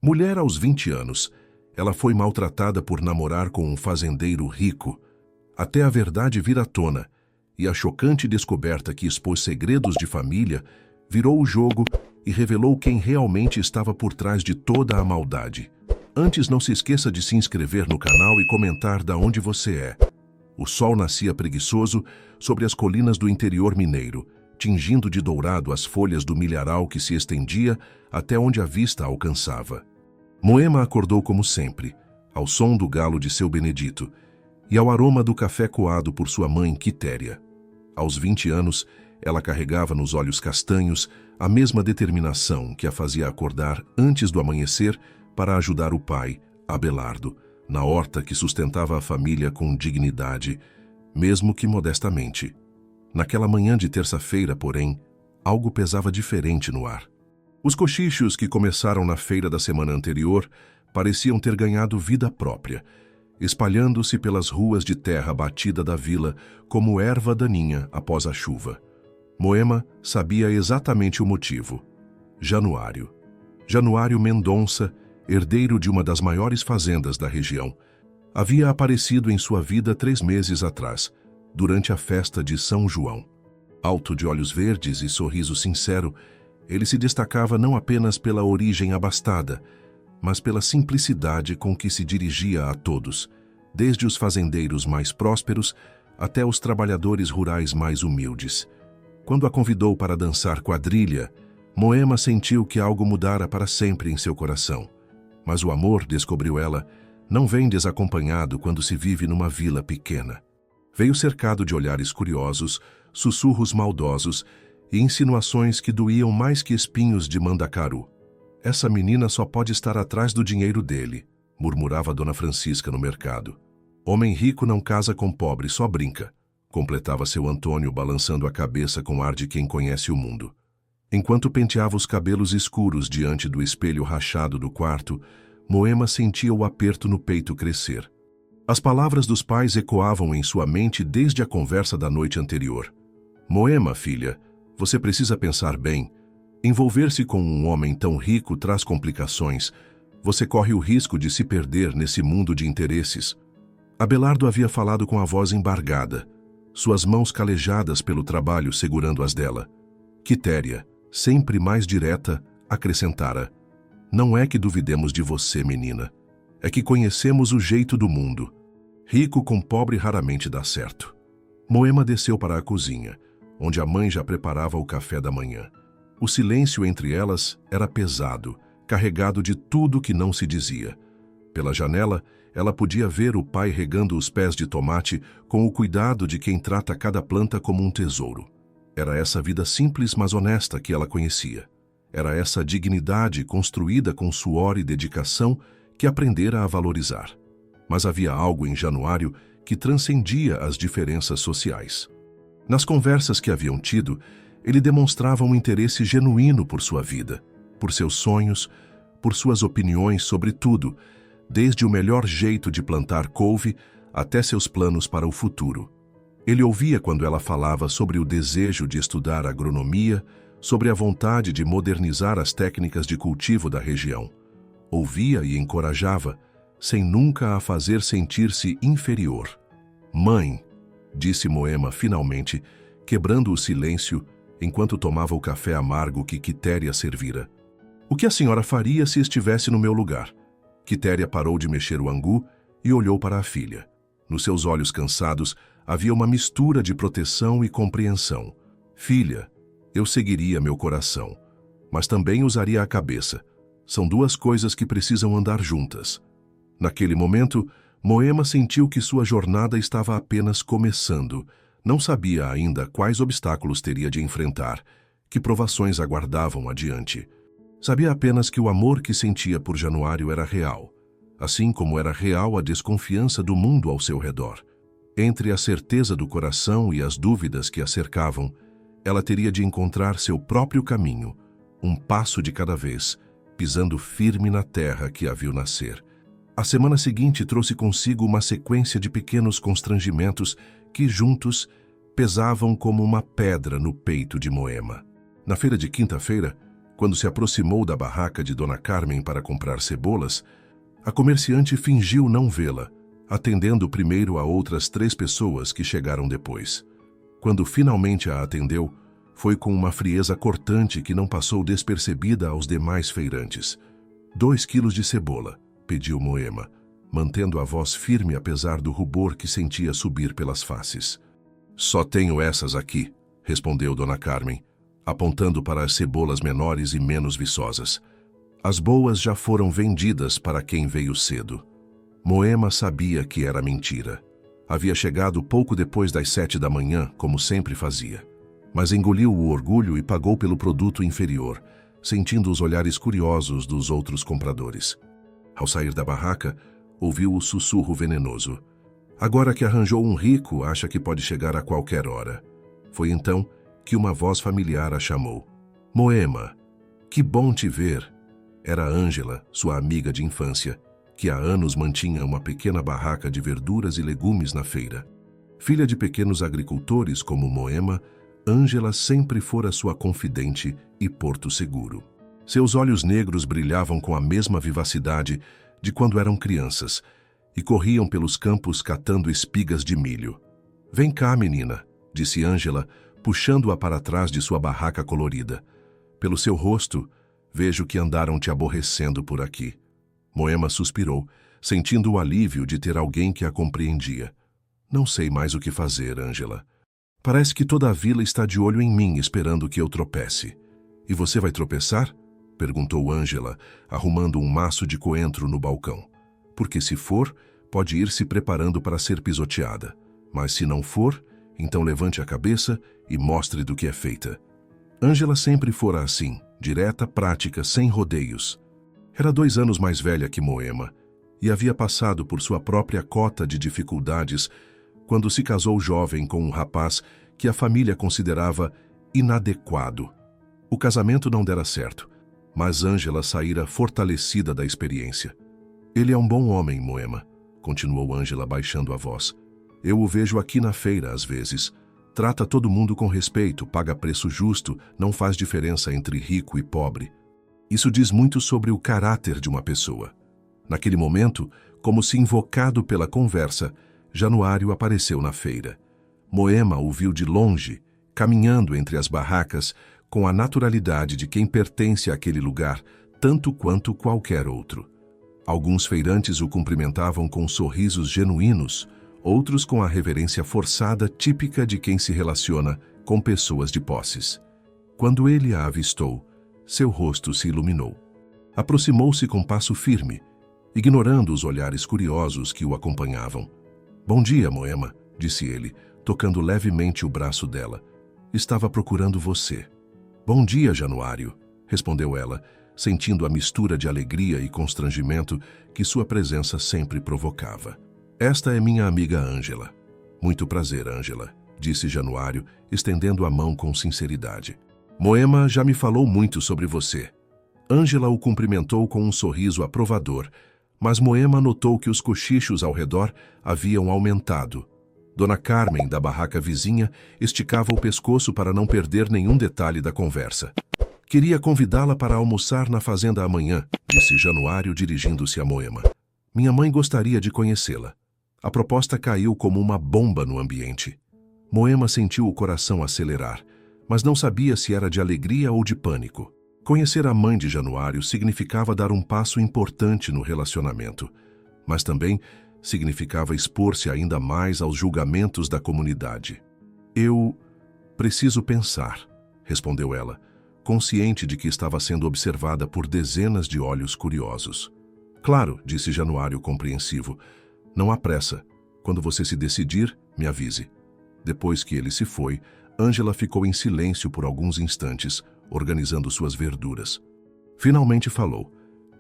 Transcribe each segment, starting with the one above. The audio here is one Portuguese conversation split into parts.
Mulher aos 20 anos, ela foi maltratada por namorar com um fazendeiro rico, até a verdade vir à tona, e a chocante descoberta que expôs segredos de família virou o jogo e revelou quem realmente estava por trás de toda a maldade. Antes, não se esqueça de se inscrever no canal e comentar da onde você é. O sol nascia preguiçoso sobre as colinas do interior mineiro, tingindo de dourado as folhas do milharal que se estendia até onde a vista alcançava. Moema acordou como sempre, ao som do galo de seu Benedito e ao aroma do café coado por sua mãe Quitéria. Aos 20 anos, ela carregava nos olhos castanhos a mesma determinação que a fazia acordar antes do amanhecer para ajudar o pai, Abelardo, na horta que sustentava a família com dignidade, mesmo que modestamente. Naquela manhã de terça-feira, porém, algo pesava diferente no ar. Os cochichos que começaram na feira da semana anterior pareciam ter ganhado vida própria, espalhando-se pelas ruas de terra batida da vila como erva daninha após a chuva. Moema sabia exatamente o motivo. Januário. Januário Mendonça, herdeiro de uma das maiores fazendas da região, havia aparecido em sua vida 3 meses atrás, durante a festa de São João. Alto de olhos verdes e sorriso sincero, ele se destacava não apenas pela origem abastada, mas pela simplicidade com que se dirigia a todos, desde os fazendeiros mais prósperos até os trabalhadores rurais mais humildes. Quando a convidou para dançar quadrilha, Moema sentiu que algo mudara para sempre em seu coração. Mas o amor, descobriu ela, não vem desacompanhado quando se vive numa vila pequena. Veio cercado de olhares curiosos, sussurros maldosos e insinuações que doíam mais que espinhos de mandacaru. Essa menina só pode estar atrás do dinheiro dele, murmurava Dona Francisca no mercado. Homem rico não casa com pobre, só brinca, completava seu Antônio balançando a cabeça com ar de quem conhece o mundo. Enquanto penteava os cabelos escuros diante do espelho rachado do quarto, Moema sentia o aperto no peito crescer. As palavras dos pais ecoavam em sua mente desde a conversa da noite anterior. Moema, filha, você precisa pensar bem. Envolver-se com um homem tão rico traz complicações. Você corre o risco de se perder nesse mundo de interesses. Abelardo havia falado com a voz embargada, suas mãos calejadas pelo trabalho segurando as dela. Quitéria, sempre mais direta, acrescentara: não é que duvidemos de você, menina. É que conhecemos o jeito do mundo. Rico com pobre raramente dá certo. Moema desceu para a cozinha, onde a mãe já preparava o café da manhã. O silêncio entre elas era pesado, carregado de tudo que não se dizia. Pela janela, ela podia ver o pai regando os pés de tomate com o cuidado de quem trata cada planta como um tesouro. Era essa vida simples, mas honesta que ela conhecia. Era essa dignidade construída com suor e dedicação que aprendera a valorizar. Mas havia algo em Januário que transcendia as diferenças sociais. Nas conversas que haviam tido, ele demonstrava um interesse genuíno por sua vida, por seus sonhos, por suas opiniões sobre tudo, desde o melhor jeito de plantar couve até seus planos para o futuro. Ele ouvia quando ela falava sobre o desejo de estudar agronomia, sobre a vontade de modernizar as técnicas de cultivo da região. Ouvia e encorajava, sem nunca a fazer sentir-se inferior. Mãe, disse Moema finalmente, quebrando o silêncio enquanto tomava o café amargo que Quitéria servira. O que a senhora faria se estivesse no meu lugar? Quitéria parou de mexer o angu e olhou para a filha. Nos seus olhos cansados havia uma mistura de proteção e compreensão. Filha, eu seguiria meu coração, mas também usaria a cabeça. São duas coisas que precisam andar juntas. Naquele momento, Moema sentiu que sua jornada estava apenas começando. Não sabia ainda quais obstáculos teria de enfrentar, que provações aguardavam adiante. Sabia apenas que o amor que sentia por Januário era real, assim como era real a desconfiança do mundo ao seu redor. Entre a certeza do coração e as dúvidas que a cercavam, ela teria de encontrar seu próprio caminho, um passo de cada vez, pisando firme na terra que a viu nascer. A semana seguinte trouxe consigo uma sequência de pequenos constrangimentos que, juntos, pesavam como uma pedra no peito de Moema. Na feira de quinta-feira, Quando se aproximou da barraca de Dona Carmen para comprar cebolas, a comerciante fingiu não vê-la, atendendo primeiro a outras 3 pessoas que chegaram depois. Quando finalmente a atendeu, foi com uma frieza cortante que não passou despercebida aos demais feirantes. 2 quilos de cebola, pediu Moema, mantendo a voz firme apesar do rubor que sentia subir pelas faces. Só tenho essas aqui, respondeu Dona Carmen, apontando para as cebolas menores e menos viçosas. As boas já foram vendidas para quem veio cedo. Moema sabia que era mentira. Havia chegado pouco depois das 7 da manhã, como sempre fazia. Mas engoliu o orgulho e pagou pelo produto inferior, sentindo os olhares curiosos dos outros compradores. Ao sair da barraca, ouviu o sussurro venenoso. Agora que arranjou um rico, acha que pode chegar a qualquer hora. Foi então que uma voz familiar a chamou. Moema, que bom te ver. Era Ângela, sua amiga de infância, que há anos mantinha uma pequena barraca de verduras e legumes na feira. Filha de pequenos agricultores como Moema, Ângela sempre fora sua confidente e porto seguro. Seus olhos negros brilhavam com a mesma vivacidade de quando eram crianças e corriam pelos campos catando espigas de milho. Vem cá, menina, disse Ângela, puxando-a para trás de sua barraca colorida. Pelo seu rosto, vejo que andaram te aborrecendo por aqui. Moema suspirou, sentindo o alívio de ter alguém que a compreendia. Não sei mais o que fazer, Ângela. Parece que toda a vila está de olho em mim, esperando que eu tropece. E você vai tropeçar? Perguntou Ângela, arrumando um maço de coentro no balcão. Porque se for, pode ir se preparando para ser pisoteada. Mas se não for, então levante a cabeça e mostre do que é feita. Ângela sempre fora assim, direta, prática, sem rodeios. Era 2 anos mais velha que Moema e havia passado por sua própria cota de dificuldades quando se casou jovem com um rapaz que a família considerava inadequado. O casamento não dera certo, mas Ângela saíra fortalecida da experiência. Ele é um bom homem, Moema, continuou Ângela baixando a voz. Eu o vejo aqui na feira às vezes. Trata todo mundo com respeito, paga preço justo, não faz diferença entre rico e pobre. Isso diz muito sobre o caráter de uma pessoa. Naquele momento, como se invocado pela conversa, Januário apareceu na feira. Moema o viu de longe, caminhando entre as barracas, com a naturalidade de quem pertence àquele lugar, tanto quanto qualquer outro. Alguns feirantes o cumprimentavam com sorrisos genuínos, outros com a reverência forçada típica de quem se relaciona com pessoas de posses. Quando ele a avistou, seu rosto se iluminou. Aproximou-se com passo firme, ignorando os olhares curiosos que o acompanhavam. Bom dia, Moema, disse ele, tocando levemente o braço dela. Estava procurando você. Bom dia, Januário, respondeu ela, sentindo a mistura de alegria e constrangimento que sua presença sempre provocava. Esta é minha amiga Ângela. Muito prazer, Ângela, disse Januário, estendendo a mão com sinceridade. Moema já me falou muito sobre você. Ângela o cumprimentou com um sorriso aprovador, mas Moema notou que os cochichos ao redor haviam aumentado. Dona Carmen, da barraca vizinha, esticava o pescoço para não perder nenhum detalhe da conversa. Queria convidá-la para almoçar na fazenda amanhã, disse Januário dirigindo-se a Moema. Minha mãe gostaria de conhecê-la. A proposta caiu como uma bomba no ambiente. Moema sentiu o coração acelerar, mas não sabia se era de alegria ou de pânico. Conhecer a mãe de Januário significava dar um passo importante no relacionamento, mas também significava expor-se ainda mais aos julgamentos da comunidade. Eu preciso pensar, respondeu ela, consciente de que estava sendo observada por dezenas de olhos curiosos. Claro, disse Januário compreensivo, não há pressa. Quando você se decidir, me avise. Depois que ele se foi, Ângela ficou em silêncio por alguns instantes, organizando suas verduras. Finalmente falou.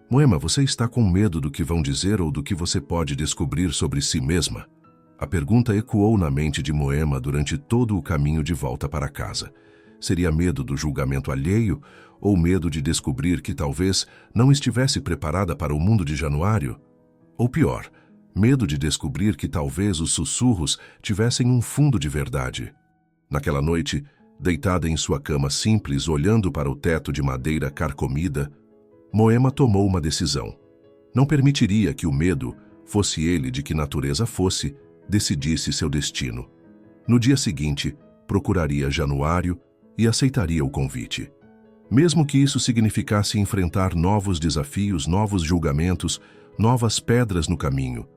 Moema, você está com medo do que vão dizer ou do que você pode descobrir sobre si mesma? A pergunta ecoou na mente de Moema durante todo o caminho de volta para casa. Seria medo do julgamento alheio ou medo de descobrir que talvez não estivesse preparada para o mundo de Januário? Ou pior, medo de descobrir que talvez os sussurros tivessem um fundo de verdade. Naquela noite, Deitada em sua cama simples, olhando para o teto de madeira carcomida, Moema tomou uma decisão. Não permitiria que o medo, fosse ele de que natureza fosse, decidisse seu destino. No dia seguinte, procuraria Januário e aceitaria o convite. Mesmo que isso significasse enfrentar novos desafios, novos julgamentos, novas pedras no caminho.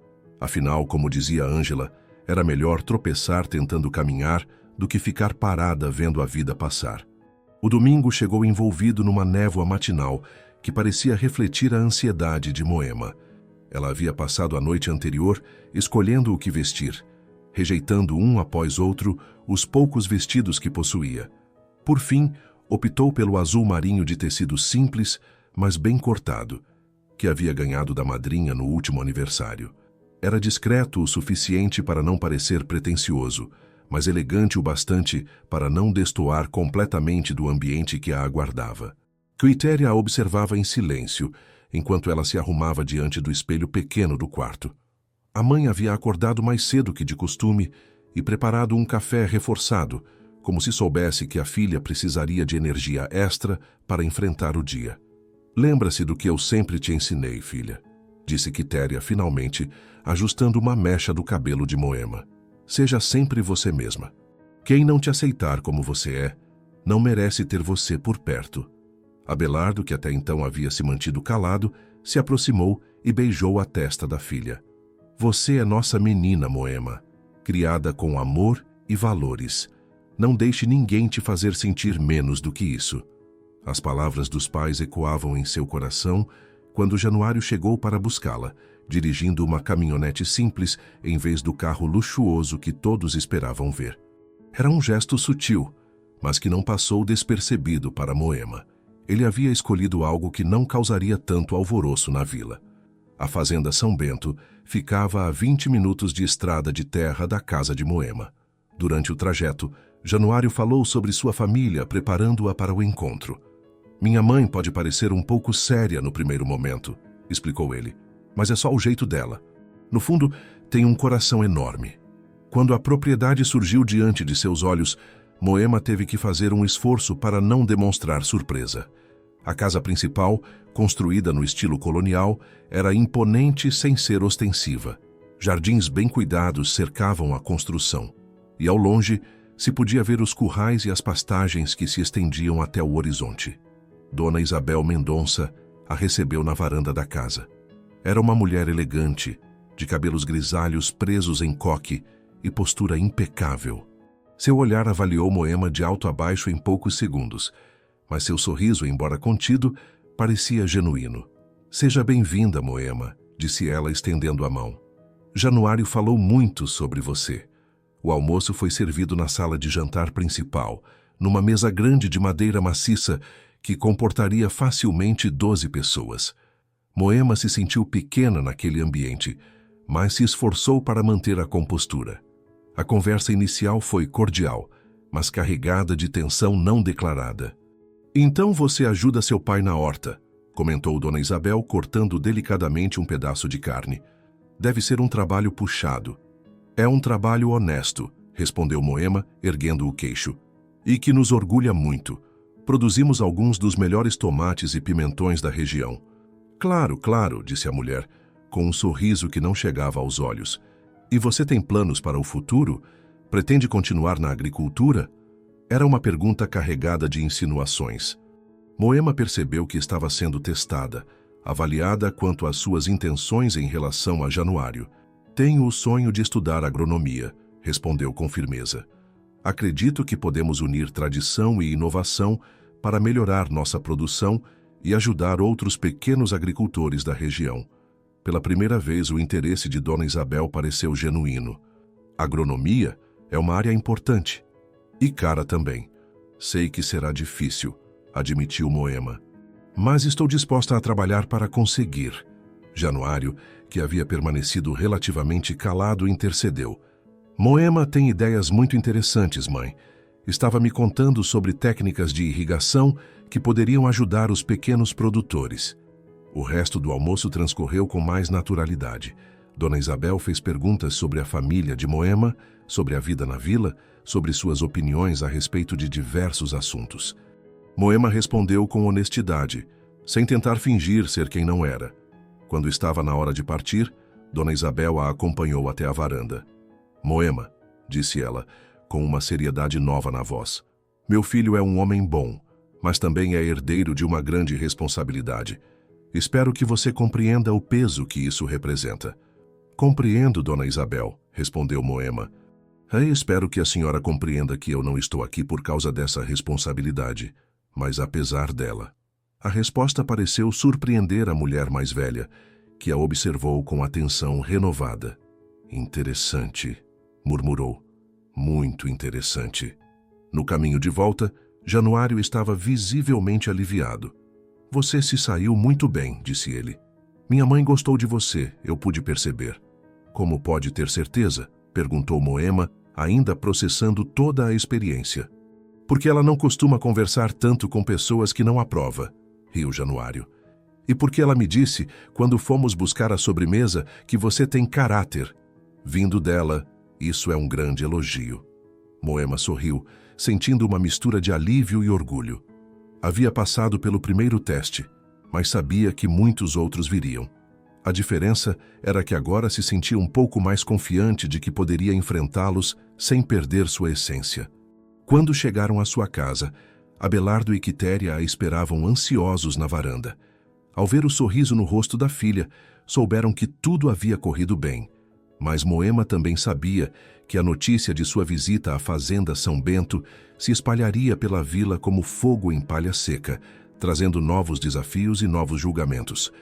Afinal, como dizia Ângela, era melhor tropeçar tentando caminhar do que ficar parada vendo a vida passar. O domingo chegou envolvido numa névoa matinal que parecia refletir a ansiedade de Moema. Ela havia passado a noite anterior escolhendo o que vestir, rejeitando um após outro os poucos vestidos que possuía. Por fim, optou pelo azul marinho de tecido simples, mas bem cortado, que havia ganhado da madrinha no último aniversário. Era discreto o suficiente para não parecer pretensioso, mas elegante o bastante para não destoar completamente do ambiente que a aguardava. Quitéria a observava em silêncio, enquanto ela se arrumava diante do espelho pequeno do quarto. A mãe havia acordado mais cedo que de costume e preparado um café reforçado, como se soubesse que a filha precisaria de energia extra para enfrentar o dia. "Lembra-se do que eu sempre te ensinei, filha", disse Quitéria finalmente, ajustando uma mecha do cabelo de Moema. "Seja sempre você mesma. Quem não te aceitar como você é, não merece ter você por perto." Abelardo, que até então havia se mantido calado, se aproximou e beijou a testa da filha. "Você é nossa menina, Moema, criada com amor e valores. Não deixe ninguém te fazer sentir menos do que isso." As palavras dos pais ecoavam em seu coração quando Januário chegou para buscá-la, dirigindo uma caminhonete simples em vez do carro luxuoso que todos esperavam ver. Era um gesto sutil, mas que não passou despercebido para Moema. Ele havia escolhido algo que não causaria tanto alvoroço na vila. A fazenda São Bento ficava a 20 minutos de estrada de terra da casa de Moema. Durante o trajeto, Januário falou sobre sua família, preparando-a para o encontro. "Minha mãe pode parecer um pouco séria no primeiro momento", explicou ele, "mas é só o jeito dela. No fundo, tem um coração enorme." Quando a propriedade surgiu diante de seus olhos, Moema teve que fazer um esforço para não demonstrar surpresa. A casa principal, construída no estilo colonial, era imponente sem ser ostensiva. Jardins bem cuidados cercavam a construção, e ao longe se podia ver os currais e as pastagens que se estendiam até o horizonte. Dona Isabel Mendonça a recebeu na varanda da casa. Era uma mulher elegante, de cabelos grisalhos presos em coque e postura impecável. Seu olhar avaliou Moema de alto a baixo em poucos segundos, mas seu sorriso, embora contido, parecia genuíno. "Seja bem-vinda, Moema", disse ela estendendo a mão. "Januário falou muito sobre você." O almoço foi servido na sala de jantar principal, numa mesa grande de madeira maciça que comportaria facilmente 12 pessoas. Moema se sentiu pequena naquele ambiente, mas se esforçou para manter a compostura. A conversa inicial foi cordial, mas carregada de tensão não declarada. "Então você ajuda seu pai na horta", comentou Dona Isabel, cortando delicadamente um pedaço de carne. "Deve ser um trabalho puxado." "É um trabalho honesto", respondeu Moema, erguendo o queixo, "e que nos orgulha muito. Produzimos alguns dos melhores tomates e pimentões da região." "Claro, claro", disse a mulher, com um sorriso que não chegava aos olhos. "E você tem planos para o futuro? Pretende continuar na agricultura?" Era uma pergunta carregada de insinuações. Moema percebeu que estava sendo testada, avaliada quanto às suas intenções em relação a Januário. "Tenho o sonho de estudar agronomia", respondeu com firmeza. "Acredito que podemos unir tradição e inovação para melhorar nossa produção e ajudar outros pequenos agricultores da região." Pela primeira vez, o interesse de Dona Isabel pareceu genuíno. "Agronomia é uma área importante. E cara também. Sei que será difícil", admitiu Moema. "Mas estou disposta a trabalhar para conseguir." Januário, que havia permanecido relativamente calado, intercedeu. "Moema tem ideias muito interessantes, mãe. Estava me contando sobre técnicas de irrigação que poderiam ajudar os pequenos produtores." O resto do almoço transcorreu com mais naturalidade. Dona Isabel fez perguntas sobre a família de Moema, sobre a vida na vila, sobre suas opiniões a respeito de diversos assuntos. Moema respondeu com honestidade, sem tentar fingir ser quem não era. Quando estava na hora de partir, Dona Isabel a acompanhou até a varanda. Moema, disse ela, com uma seriedade nova na voz, meu filho é um homem bom, mas também é herdeiro de uma grande responsabilidade. Espero que você compreenda o peso que isso representa. Compreendo, Dona Isabel, respondeu Moema. Espero que a senhora compreenda que eu não estou aqui por causa dessa responsabilidade, mas apesar dela. A resposta pareceu surpreender a mulher mais velha, que a observou com atenção renovada. Interessante, murmurou. Muito interessante. No caminho de volta, Januário estava visivelmente aliviado. Você se saiu muito bem, disse ele. Minha mãe gostou de você, eu pude perceber. Como pode ter certeza? Perguntou Moema, ainda processando toda a experiência. Porque ela não costuma conversar tanto com pessoas que não aprova, riu Januário. E porque ela me disse, quando fomos buscar a sobremesa, que você tem caráter. Vindo dela, isso é um grande elogio. Moema sorriu, sentindo uma mistura de alívio e orgulho. Havia passado pelo primeiro teste, mas sabia que muitos outros viriam. A diferença era que agora se sentia um pouco mais confiante de que poderia enfrentá-los sem perder sua essência. Quando chegaram à sua casa, Abelardo e Quitéria a esperavam ansiosos na varanda. Ao ver o sorriso no rosto da filha, souberam que tudo havia corrido bem. Mas Moema também sabia que a notícia de sua visita à fazenda São Bento se espalharia pela vila como fogo em palha seca, trazendo novos desafios e novos julgamentos.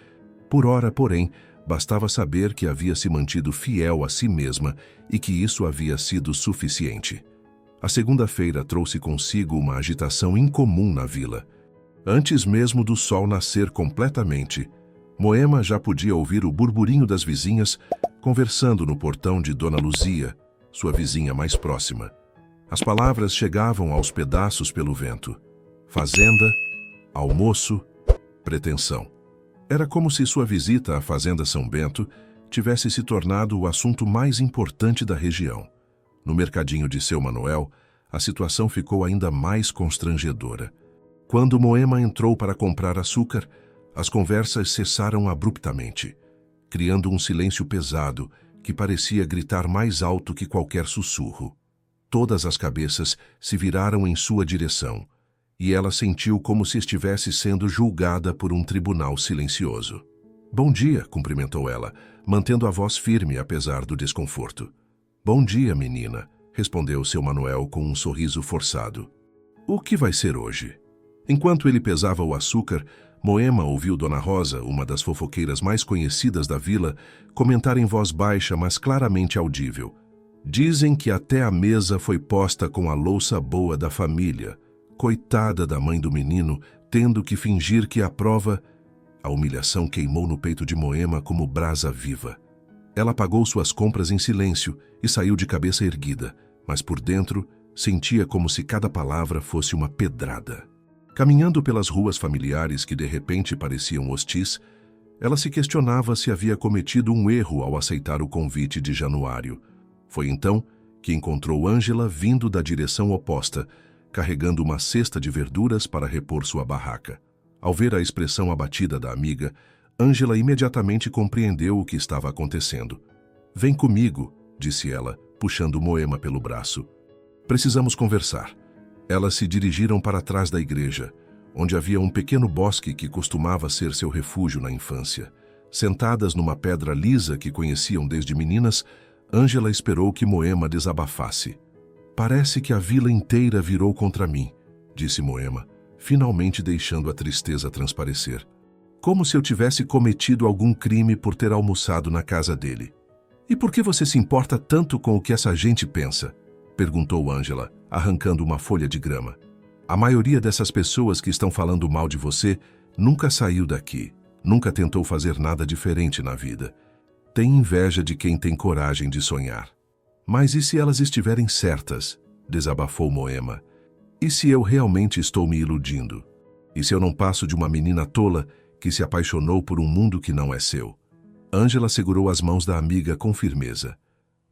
Por ora, porém, bastava saber que havia se mantido fiel a si mesma e que isso havia sido suficiente. A segunda-feira trouxe consigo uma agitação incomum na vila. Antes mesmo do sol nascer completamente, Moema já podia ouvir o burburinho das vizinhas conversando no portão de Dona Luzia, sua vizinha mais próxima. As palavras chegavam aos pedaços pelo vento. Fazenda, almoço, pretensão. Era como se sua visita à fazenda São Bento tivesse se tornado o assunto mais importante da região. No mercadinho de Seu Manuel, a situação ficou ainda mais constrangedora. Quando Moema entrou para comprar açúcar, as conversas cessaram abruptamente, criando um silêncio pesado que parecia gritar mais alto que qualquer sussurro. Todas as cabeças se viraram em sua direção, e ela sentiu como se estivesse sendo julgada por um tribunal silencioso. Bom dia, cumprimentou ela, mantendo a voz firme apesar do desconforto. Bom dia, menina, respondeu Seu Manuel com um sorriso forçado. O que vai ser hoje? Enquanto ele pesava o açúcar, Moema ouviu Dona Rosa, uma das fofoqueiras mais conhecidas da vila, comentar em voz baixa, mas claramente audível. Dizem que até a mesa foi posta com a louça boa da família. Coitada da mãe do menino, tendo que fingir que aprova. A humilhação queimou no peito de Moema como brasa viva. Ela pagou suas compras em silêncio e saiu de cabeça erguida, mas por dentro sentia como se cada palavra fosse uma pedrada. Caminhando pelas ruas familiares que de repente pareciam hostis, ela se questionava se havia cometido um erro ao aceitar o convite de Januário. Foi então que encontrou Ângela vindo da direção oposta, carregando uma cesta de verduras para repor sua barraca. Ao ver a expressão abatida da amiga, Ângela imediatamente compreendeu o que estava acontecendo. Vem comigo, disse ela, puxando Moema pelo braço. Precisamos conversar. Elas se dirigiram para trás da igreja, onde havia um pequeno bosque que costumava ser seu refúgio na infância. Sentadas numa pedra lisa que conheciam desde meninas, Ângela esperou que Moema desabafasse. Parece que a vila inteira virou contra mim, disse Moema, finalmente deixando a tristeza transparecer. Como se eu tivesse cometido algum crime por ter almoçado na casa dele. E por que você se importa tanto com o que essa gente pensa? Perguntou Ângela, arrancando uma folha de grama. A maioria dessas pessoas que estão falando mal de você nunca saiu daqui, nunca tentou fazer nada diferente na vida. Tem inveja de quem tem coragem de sonhar. Mas e se elas estiverem certas? Desabafou Moema. E se eu realmente estou me iludindo? E se eu não passo de uma menina tola que se apaixonou por um mundo que não é seu? Ângela segurou as mãos da amiga com firmeza.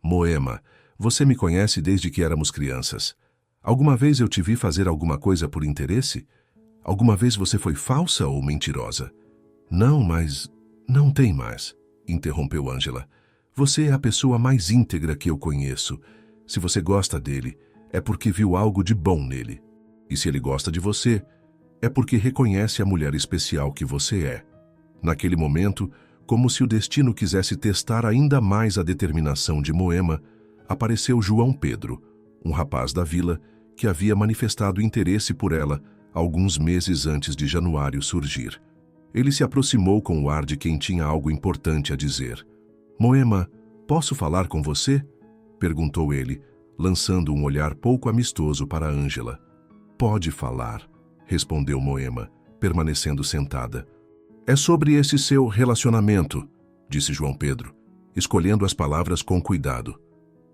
Moema, você me conhece desde que éramos crianças. Alguma vez eu te vi fazer alguma coisa por interesse? Alguma vez você foi falsa ou mentirosa? Não, mas não tem mais, interrompeu Ângela. Você é a pessoa mais íntegra que eu conheço. Se você gosta dele, é porque viu algo de bom nele. E se ele gosta de você, é porque reconhece a mulher especial que você é. Naquele momento, como se o destino quisesse testar ainda mais a determinação de Moema, apareceu João Pedro, um rapaz da vila que havia manifestado interesse por ela alguns meses antes de Januário surgir. Ele se aproximou com o ar de quem tinha algo importante a dizer. Moema, posso falar com você? Perguntou ele, lançando um olhar pouco amistoso para Ângela. Pode falar, respondeu Moema, permanecendo sentada. É sobre esse seu relacionamento, disse João Pedro, escolhendo as palavras com cuidado.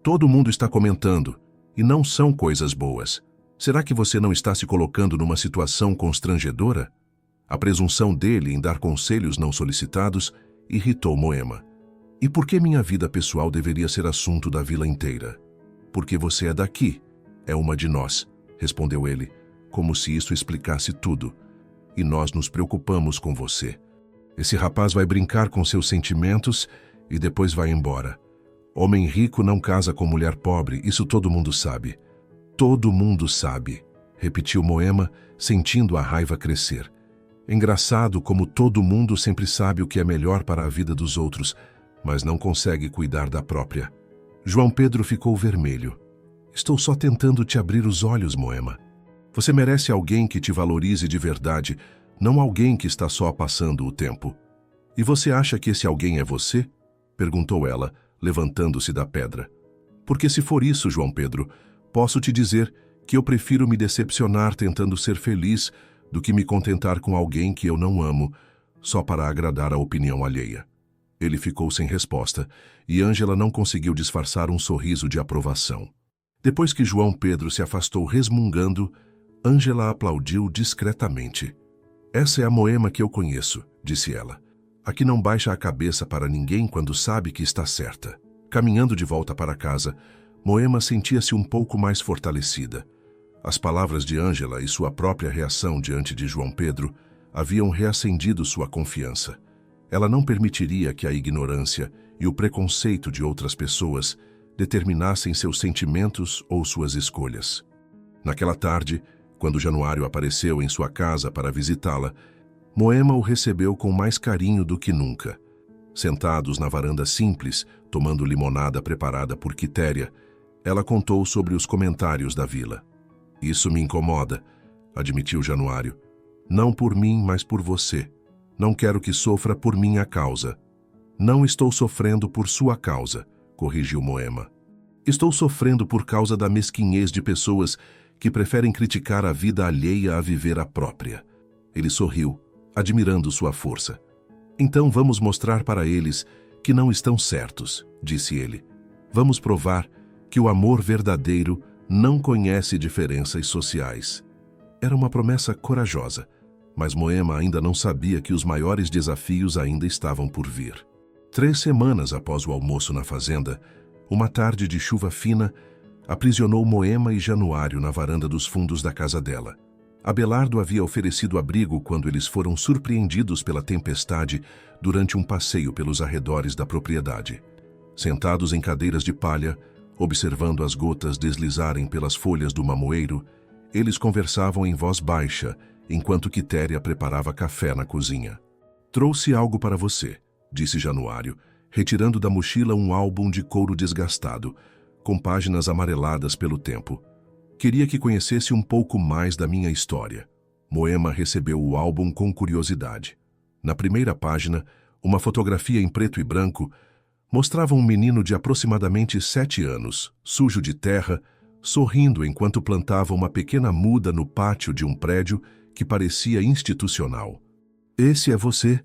Todo mundo está comentando, e não são coisas boas. Será que você não está se colocando numa situação constrangedora? A presunção dele em dar conselhos não solicitados irritou Moema. E por que minha vida pessoal deveria ser assunto da vila inteira? Porque você é daqui, é uma de nós, respondeu ele, como se isso explicasse tudo. E nós nos preocupamos com você. Esse rapaz vai brincar com seus sentimentos e depois vai embora. Homem rico não casa com mulher pobre, isso todo mundo sabe. Todo mundo sabe, repetiu Moema, sentindo a raiva crescer. Engraçado como todo mundo sempre sabe o que é melhor para a vida dos outros, mas não consegue cuidar da própria. João Pedro ficou vermelho. Estou só tentando te abrir os olhos, Moema. Você merece alguém que te valorize de verdade, não alguém que está só passando o tempo. E você acha que esse alguém é você? Perguntou ela, levantando-se da pedra. Porque se for isso, João Pedro, posso te dizer que eu prefiro me decepcionar tentando ser feliz do que me contentar com alguém que eu não amo, só para agradar a opinião alheia. Ele ficou sem resposta, e Ângela não conseguiu disfarçar um sorriso de aprovação. Depois que João Pedro se afastou resmungando, Ângela aplaudiu discretamente. Essa é a Moema que eu conheço, disse ela. A que não baixa a cabeça para ninguém quando sabe que está certa. Caminhando de volta para casa, Moema sentia-se um pouco mais fortalecida. As palavras de Ângela e sua própria reação diante de João Pedro haviam reacendido sua confiança. Ela não permitiria que a ignorância e o preconceito de outras pessoas determinassem seus sentimentos ou suas escolhas. Naquela tarde, quando Januário apareceu em sua casa para visitá-la, Moema o recebeu com mais carinho do que nunca. Sentados na varanda simples, tomando limonada preparada por Quitéria, ela contou sobre os comentários da vila. Isso me incomoda, admitiu Januário. Não por mim, mas por você. Não quero que sofra por minha causa. Não estou sofrendo por sua causa, corrigiu Moema. Estou sofrendo por causa da mesquinhez de pessoas que preferem criticar a vida alheia a viver a própria. Ele sorriu, admirando sua força. Então vamos mostrar para eles que não estão certos, disse ele. Vamos provar que o amor verdadeiro não conhece diferenças sociais. Era uma promessa corajosa, mas Moema ainda não sabia que os maiores desafios ainda estavam por vir. 3 semanas após o almoço na fazenda, uma tarde de chuva fina aprisionou Moema e Januário na varanda dos fundos da casa dela. Abelardo havia oferecido abrigo quando eles foram surpreendidos pela tempestade durante um passeio pelos arredores da propriedade. Sentados em cadeiras de palha, observando as gotas deslizarem pelas folhas do mamoeiro, eles conversavam em voz baixa, enquanto Quitéria preparava café na cozinha. Trouxe algo para você, disse Januário, retirando da mochila um álbum de couro desgastado, com páginas amareladas pelo tempo. Queria que conhecesse um pouco mais da minha história. Moema recebeu o álbum com curiosidade. Na primeira página, uma fotografia em preto e branco mostrava um menino de aproximadamente 7 anos, sujo de terra, sorrindo enquanto plantava uma pequena muda no pátio de um prédio que parecia institucional. Esse é você?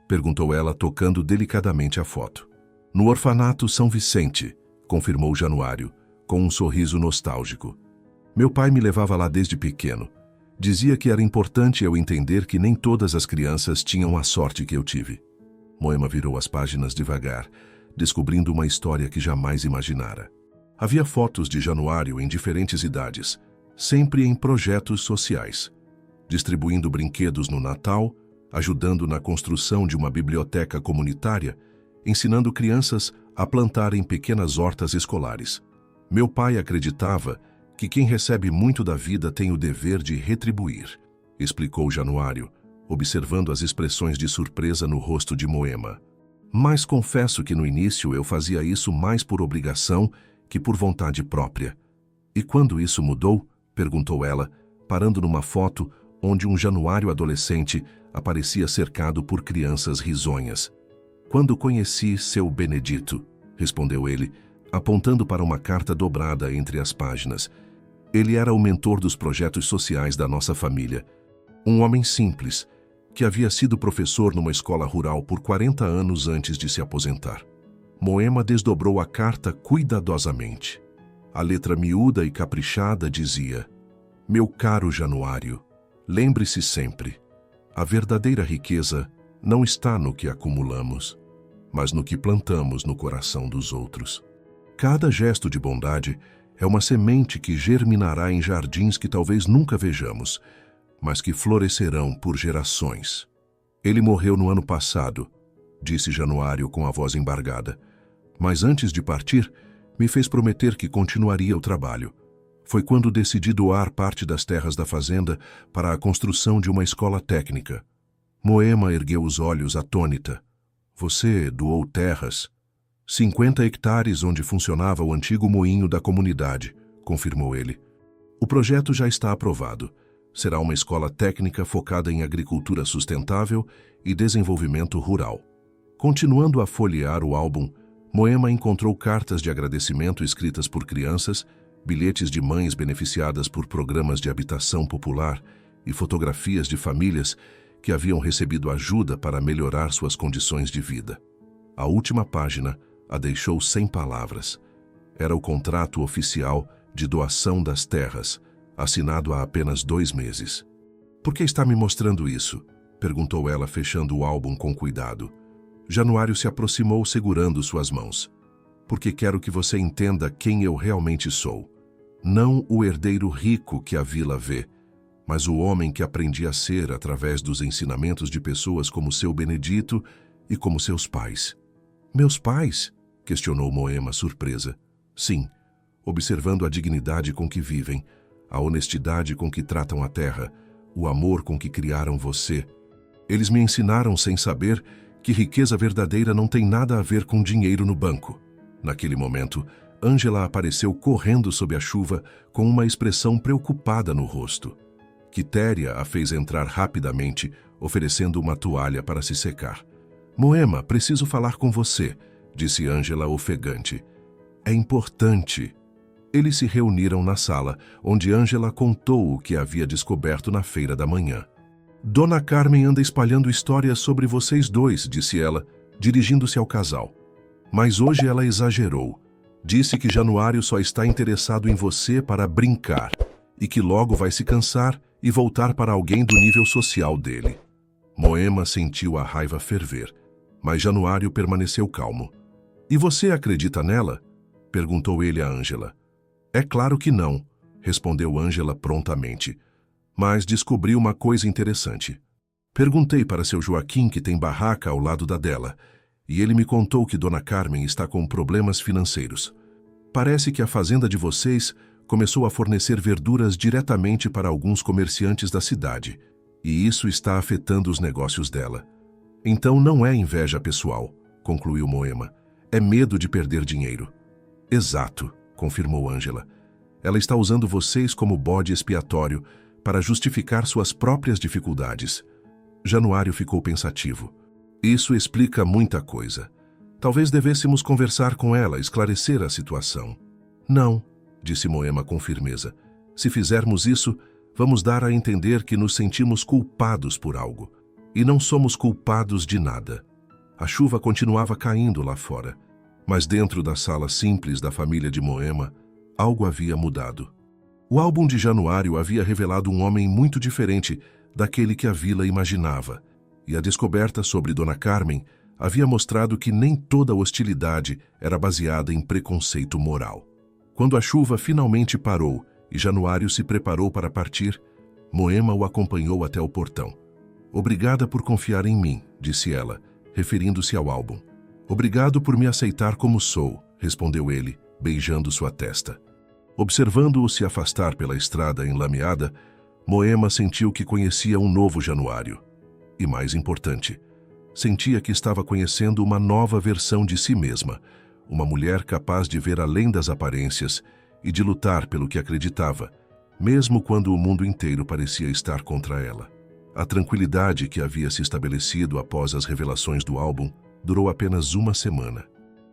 Perguntou ela, tocando delicadamente a foto. No orfanato São Vicente, confirmou Januário, com um sorriso nostálgico. Meu pai me levava lá desde pequeno. Dizia que era importante eu entender que nem todas as crianças tinham a sorte que eu tive. Moema virou as páginas devagar, descobrindo uma história que jamais imaginara. Havia fotos de Januário em diferentes idades, sempre em projetos sociais, distribuindo brinquedos no Natal, ajudando na construção de uma biblioteca comunitária, ensinando crianças a plantarem pequenas hortas escolares. Meu pai acreditava que quem recebe muito da vida tem o dever de retribuir, explicou Januário, observando as expressões de surpresa no rosto de Moema. Mas confesso que no início eu fazia isso mais por obrigação que por vontade própria. E quando isso mudou? Perguntou ela, parando numa foto onde um Januário adolescente aparecia cercado por crianças risonhas. Quando conheci seu Benedito, respondeu ele, apontando para uma carta dobrada entre as páginas. Ele era o mentor dos projetos sociais da nossa família. Um homem simples, que havia sido professor numa escola rural por 40 anos antes de se aposentar. Moema desdobrou a carta cuidadosamente. A letra miúda e caprichada dizia: Meu caro Januário, lembre-se sempre, a verdadeira riqueza não está no que acumulamos, mas no que plantamos no coração dos outros. Cada gesto de bondade é uma semente que germinará em jardins que talvez nunca vejamos, mas que florescerão por gerações. Ele morreu no ano passado, disse Januário com a voz embargada. Mas antes de partir, me fez prometer que continuaria o trabalho. Foi quando decidi doar parte das terras da fazenda para a construção de uma escola técnica. Moema ergueu os olhos atônita. Você doou terras? 50 hectares onde funcionava o antigo moinho da comunidade, confirmou ele. O projeto já está aprovado. Será uma escola técnica focada em agricultura sustentável e desenvolvimento rural. Continuando a folhear o álbum, Moema encontrou cartas de agradecimento escritas por crianças, bilhetes de mães beneficiadas por programas de habitação popular e fotografias de famílias que haviam recebido ajuda para melhorar suas condições de vida. A última página a deixou sem palavras. Era o contrato oficial de doação das terras, assinado há apenas 2 meses. Por que está me mostrando isso? Perguntou ela, fechando o álbum com cuidado. Januário se aproximou segurando suas mãos. Porque quero que você entenda quem eu realmente sou. Não o herdeiro rico que a vila vê, mas o homem que aprendi a ser através dos ensinamentos de pessoas como seu Benedito e como seus pais. Meus pais? Questionou Moema, surpresa. Sim, observando a dignidade com que vivem, a honestidade com que tratam a terra, o amor com que criaram você. Eles me ensinaram sem saber que riqueza verdadeira não tem nada a ver com dinheiro no banco. Naquele momento, Ângela apareceu correndo sob a chuva com uma expressão preocupada no rosto. Quitéria a fez entrar rapidamente, oferecendo uma toalha para se secar. Moema, preciso falar com você, disse Ângela ofegante. É importante. Eles se reuniram na sala, onde Ângela contou o que havia descoberto na feira da manhã. Dona Carmen anda espalhando histórias sobre vocês dois, disse ela, dirigindo-se ao casal. Mas hoje ela exagerou. Disse que Januário só está interessado em você para brincar e que logo vai se cansar e voltar para alguém do nível social dele. Moema sentiu a raiva ferver, mas Januário permaneceu calmo. E você acredita nela? Perguntou ele a Ângela. É claro que não, respondeu Ângela prontamente. Mas descobri uma coisa interessante. Perguntei para seu Joaquim, que tem barraca ao lado da dela, e ele me contou que Dona Carmen está com problemas financeiros. Parece que a fazenda de vocês começou a fornecer verduras diretamente para alguns comerciantes da cidade, e isso está afetando os negócios dela. Então não é inveja pessoal, concluiu Moema. É medo de perder dinheiro. Exato, confirmou Ângela. Ela está usando vocês como bode expiatório para justificar suas próprias dificuldades. Januário ficou pensativo. Isso explica muita coisa. Talvez devêssemos conversar com ela, esclarecer a situação. Não, disse Moema com firmeza. Se fizermos isso, vamos dar a entender que nos sentimos culpados por algo. E não somos culpados de nada. A chuva continuava caindo lá fora, mas dentro da sala simples da família de Moema, algo havia mudado. O álbum de Januário havia revelado um homem muito diferente daquele que a vila imaginava, e a descoberta sobre Dona Carmen havia mostrado que nem toda hostilidade era baseada em preconceito moral. Quando a chuva finalmente parou e Januário se preparou para partir, Moema o acompanhou até o portão. "Obrigada por confiar em mim", disse ela, referindo-se ao álbum. "Obrigado por me aceitar como sou", respondeu ele, beijando sua testa. Observando-o se afastar pela estrada enlameada, Moema sentiu que conhecia um novo Januário. E mais importante, sentia que estava conhecendo uma nova versão de si mesma, uma mulher capaz de ver além das aparências e de lutar pelo que acreditava, mesmo quando o mundo inteiro parecia estar contra ela. A tranquilidade que havia se estabelecido após as revelações do álbum durou apenas uma semana.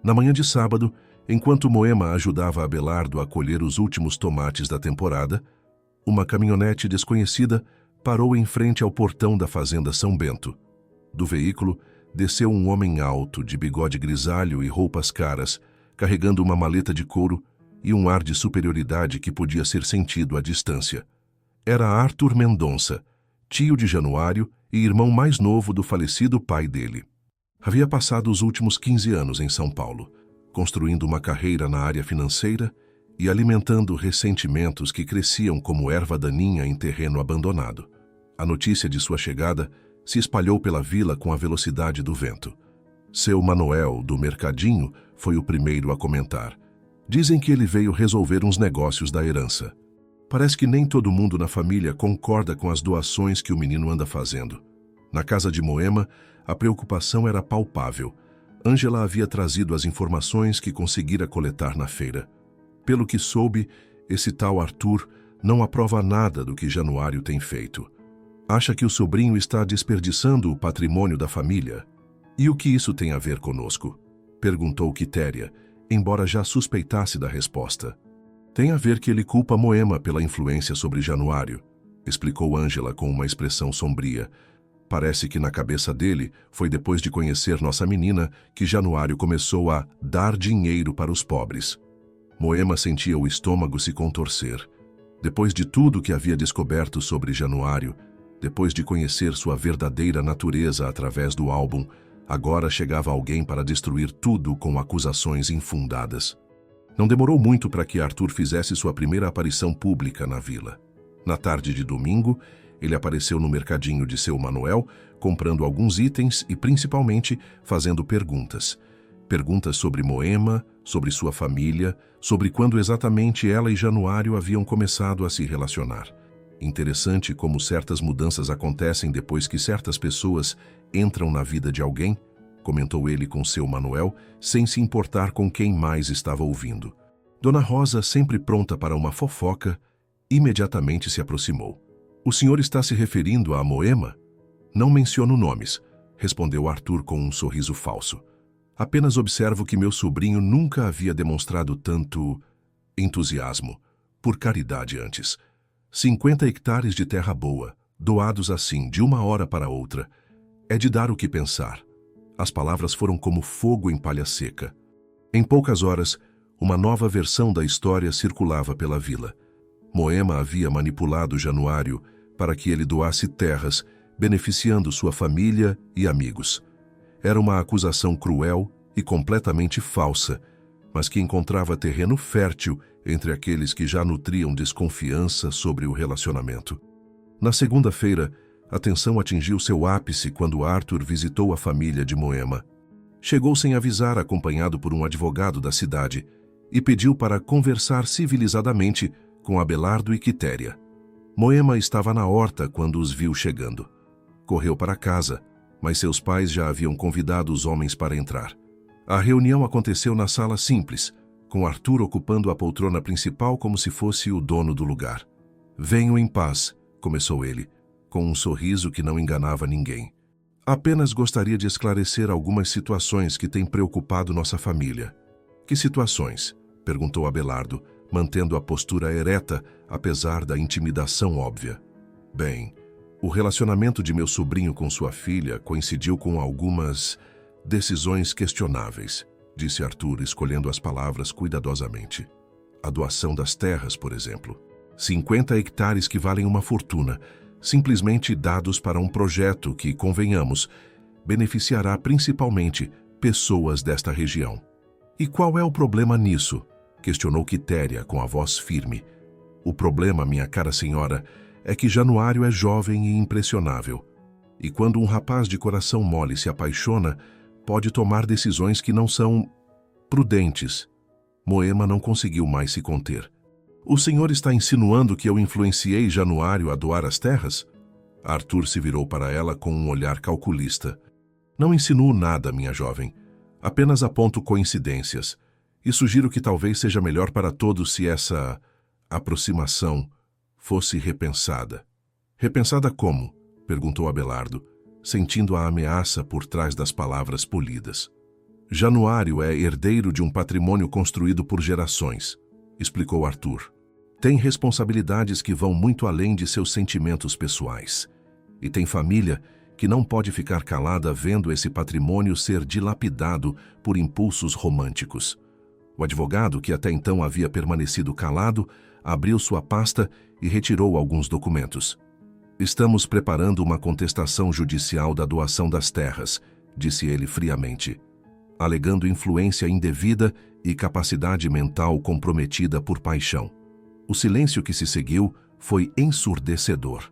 Na manhã de sábado, enquanto Moema ajudava Abelardo a colher os últimos tomates da temporada, uma caminhonete desconhecida parou em frente ao portão da fazenda São Bento. Do veículo, desceu um homem alto, de bigode grisalho e roupas caras, carregando uma maleta de couro e um ar de superioridade que podia ser sentido à distância. Era Arthur Mendonça, tio de Januário e irmão mais novo do falecido pai dele. Havia passado os últimos 15 anos em São Paulo, construindo uma carreira na área financeira e alimentando ressentimentos que cresciam como erva daninha em terreno abandonado. A notícia de sua chegada se espalhou pela vila com a velocidade do vento. Seu Manuel, do mercadinho, foi o primeiro a comentar. "Dizem que ele veio resolver uns negócios da herança. Parece que nem todo mundo na família concorda com as doações que o menino anda fazendo." Na casa de Moema, a preocupação era palpável. Ângela havia trazido as informações que conseguira coletar na feira. Pelo que soube, esse tal Arthur não aprova nada do que Januário tem feito. Acha que o sobrinho está desperdiçando o patrimônio da família. "E o que isso tem a ver conosco?" perguntou Quitéria, embora já suspeitasse da resposta. "Tem a ver que ele culpa Moema pela influência sobre Januário", explicou Ângela com uma expressão sombria. "Parece que na cabeça dele foi depois de conhecer nossa menina que Januário começou a dar dinheiro para os pobres." Moema sentia o estômago se contorcer. Depois de tudo que havia descoberto sobre Januário, depois de conhecer sua verdadeira natureza através do álbum, agora chegava alguém para destruir tudo com acusações infundadas. Não demorou muito para que Arthur fizesse sua primeira aparição pública na vila. Na tarde de domingo, ele apareceu no mercadinho de seu Manuel, comprando alguns itens e, principalmente, fazendo perguntas. Perguntas sobre Moema, sobre sua família, sobre quando exatamente ela e Januário haviam começado a se relacionar. Interessante como certas mudanças acontecem depois que certas pessoas entram na vida de alguém, comentou ele com seu Manuel, sem se importar com quem mais estava ouvindo. Dona Rosa, sempre pronta para uma fofoca, imediatamente se aproximou. "O senhor está se referindo a Moema?" "Não menciono nomes", respondeu Arthur com um sorriso falso. "Apenas observo que meu sobrinho nunca havia demonstrado tanto entusiasmo, por caridade antes. 50 hectares de terra boa, doados assim, de uma hora para outra. É de dar o que pensar." As palavras foram como fogo em palha seca. Em poucas horas, uma nova versão da história circulava pela vila. Moema havia manipulado Januário para que ele doasse terras, beneficiando sua família e amigos. Era uma acusação cruel e completamente falsa, mas que encontrava terreno fértil entre aqueles que já nutriam desconfiança sobre o relacionamento. Na segunda-feira, a tensão atingiu seu ápice quando Arthur visitou a família de Moema. Chegou sem avisar, acompanhado por um advogado da cidade, e pediu para conversar civilizadamente com Abelardo e Quitéria. Moema estava na horta quando os viu chegando. Correu para casa, mas seus pais já haviam convidado os homens para entrar. A reunião aconteceu na sala simples, com Arthur ocupando a poltrona principal como se fosse o dono do lugar. "Venho em paz", começou ele, com um sorriso que não enganava ninguém. "Apenas gostaria de esclarecer algumas situações que têm preocupado nossa família." "Que situações?" perguntou Abelardo, mantendo a postura ereta, apesar da intimidação óbvia. "Bem, o relacionamento de meu sobrinho com sua filha coincidiu com algumas decisões questionáveis", disse Arthur, escolhendo as palavras cuidadosamente. "A doação das terras, por exemplo. 50 hectares que valem uma fortuna, simplesmente dados para um projeto que, convenhamos, beneficiará principalmente pessoas desta região. E qual é o problema nisso? Questionou Quitéria com a voz firme. O problema, minha cara senhora, é que Januário é jovem e impressionável. E quando um rapaz de coração mole se apaixona, pode tomar decisões que não são prudentes. Moema não conseguiu mais se conter. O senhor está insinuando que eu influenciei Januário a doar as terras? Arthur se virou para ela com um olhar calculista. Não insinuo nada, minha jovem. Apenas aponto coincidências. E sugiro que talvez seja melhor para todos se essa aproximação fosse repensada. Repensada como? Perguntou Abelardo, sentindo a ameaça por trás das palavras polidas. Januário é herdeiro de um patrimônio construído por gerações, explicou Arthur. Tem responsabilidades que vão muito além de seus sentimentos pessoais. E tem família que não pode ficar calada vendo esse patrimônio ser dilapidado por impulsos românticos. O advogado, que até então havia permanecido calado, abriu sua pasta e retirou alguns documentos. Estamos preparando uma contestação judicial da doação das terras, disse ele friamente, alegando influência indevida e capacidade mental comprometida por paixão. O silêncio que se seguiu foi ensurdecedor.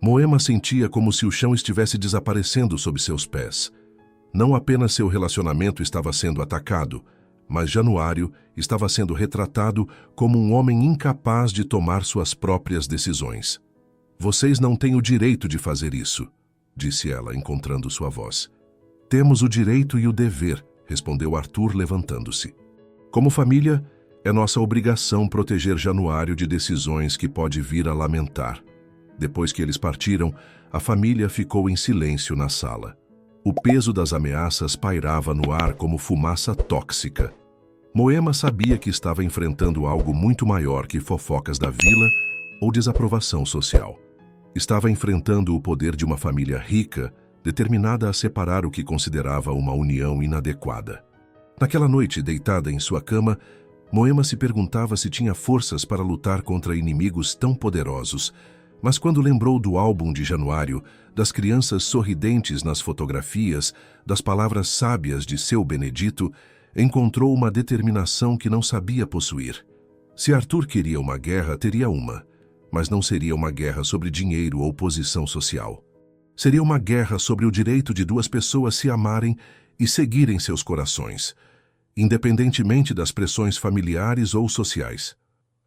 Moema sentia como se o chão estivesse desaparecendo sob seus pés. Não apenas seu relacionamento estava sendo atacado, mas Januário estava sendo retratado como um homem incapaz de tomar suas próprias decisões. Vocês não têm o direito de fazer isso, disse ela, encontrando sua voz. Temos o direito e o dever, respondeu Arthur, levantando-se. Como família, é nossa obrigação proteger Januário de decisões que pode vir a lamentar. Depois que eles partiram, a família ficou em silêncio na sala. O peso das ameaças pairava no ar como fumaça tóxica. Moema sabia que estava enfrentando algo muito maior que fofocas da vila ou desaprovação social. Estava enfrentando o poder de uma família rica, determinada a separar o que considerava uma união inadequada. Naquela noite, deitada em sua cama, Moema se perguntava se tinha forças para lutar contra inimigos tão poderosos, mas quando lembrou do álbum de Januário, das crianças sorridentes nas fotografias, das palavras sábias de seu Benedito, encontrou uma determinação que não sabia possuir. Se Arthur queria uma guerra, teria uma, mas não seria uma guerra sobre dinheiro ou posição social. Seria uma guerra sobre o direito de duas pessoas se amarem e seguirem seus corações, independentemente das pressões familiares ou sociais.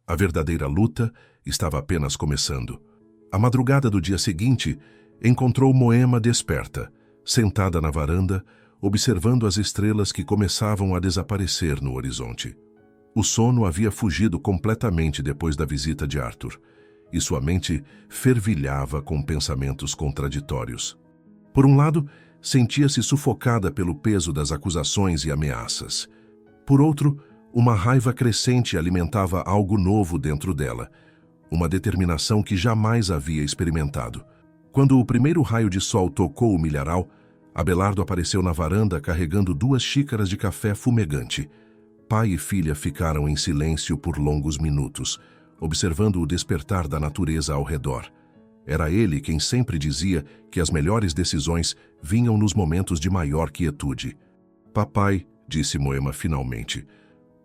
A verdadeira luta estava apenas começando. A madrugada do dia seguinte, encontrou Moema desperta, sentada na varanda, observando as estrelas que começavam a desaparecer no horizonte. O sono havia fugido completamente depois da visita de Arthur, e sua mente fervilhava com pensamentos contraditórios. Por um lado, sentia-se sufocada pelo peso das acusações e ameaças. Por outro, uma raiva crescente alimentava algo novo dentro dela, uma determinação que jamais havia experimentado. Quando o primeiro raio de sol tocou o milharal, Abelardo apareceu na varanda carregando 2 xícaras de café fumegante. Pai e filha ficaram em silêncio por longos minutos, observando o despertar da natureza ao redor. Era ele quem sempre dizia que as melhores decisões vinham nos momentos de maior quietude. Papai, disse Moema finalmente,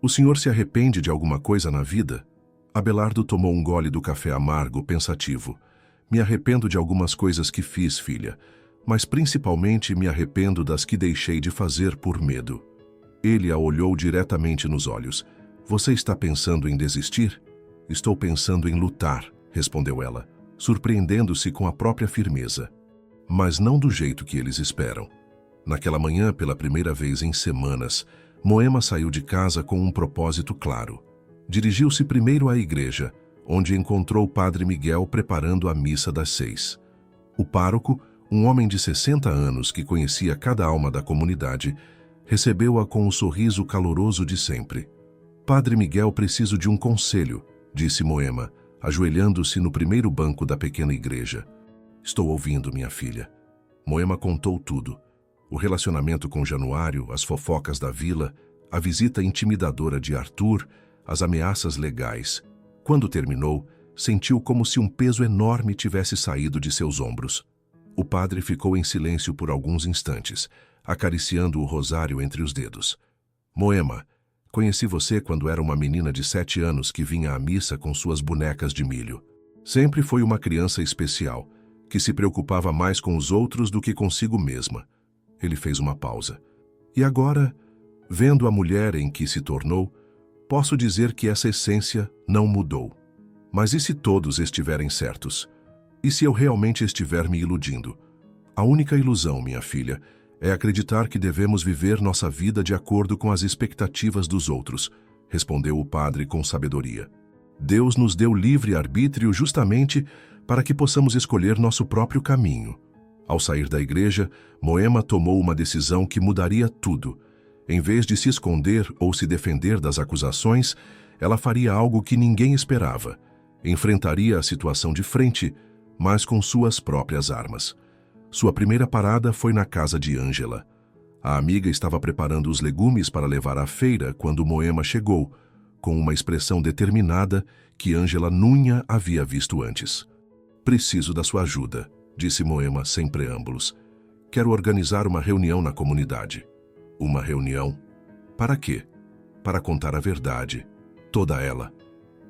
o senhor se arrepende de alguma coisa na vida? Abelardo tomou um gole do café amargo, pensativo. Me arrependo de algumas coisas que fiz, filha, mas principalmente me arrependo das que deixei de fazer por medo. Ele a olhou diretamente nos olhos. Você está pensando em desistir? Estou pensando em lutar, respondeu ela, surpreendendo-se com a própria firmeza. Mas não do jeito que eles esperam. Naquela manhã, pela primeira vez em semanas, Moema saiu de casa com um propósito claro. Dirigiu-se primeiro à igreja, onde encontrou o padre Miguel preparando a missa das 6. O pároco, um homem de 60 anos que conhecia cada alma da comunidade, recebeu-a com o sorriso caloroso de sempre. Padre Miguel, preciso de um conselho, disse Moema, ajoelhando-se no primeiro banco da pequena igreja. Estou ouvindo, minha filha. Moema contou tudo. O relacionamento com Januário, as fofocas da vila, a visita intimidadora de Arthur, as ameaças legais. Quando terminou, sentiu como se um peso enorme tivesse saído de seus ombros. O padre ficou em silêncio por alguns instantes, acariciando o rosário entre os dedos. Moema, conheci você quando era uma menina de 7 anos que vinha à missa com suas bonecas de milho. Sempre foi uma criança especial, que se preocupava mais com os outros do que consigo mesma. Ele fez uma pausa. E agora, vendo a mulher em que se tornou, posso dizer que essa essência não mudou. Mas e se todos estiverem certos? E se eu realmente estiver me iludindo? A única ilusão, minha filha, é acreditar que devemos viver nossa vida de acordo com as expectativas dos outros, respondeu o padre com sabedoria. Deus nos deu livre arbítrio justamente para que possamos escolher nosso próprio caminho. Ao sair da igreja, Moema tomou uma decisão que mudaria tudo. Em vez de se esconder ou se defender das acusações, ela faria algo que ninguém esperava. Enfrentaria a situação de frente, mas com suas próprias armas. Sua primeira parada foi na casa de Ângela. A amiga estava preparando os legumes para levar à feira quando Moema chegou, com uma expressão determinada que Ângela nunca havia visto antes. Preciso da sua ajuda, disse Moema sem preâmbulos. Quero organizar uma reunião na comunidade. Uma reunião? Para quê? Para contar a verdade. Toda ela.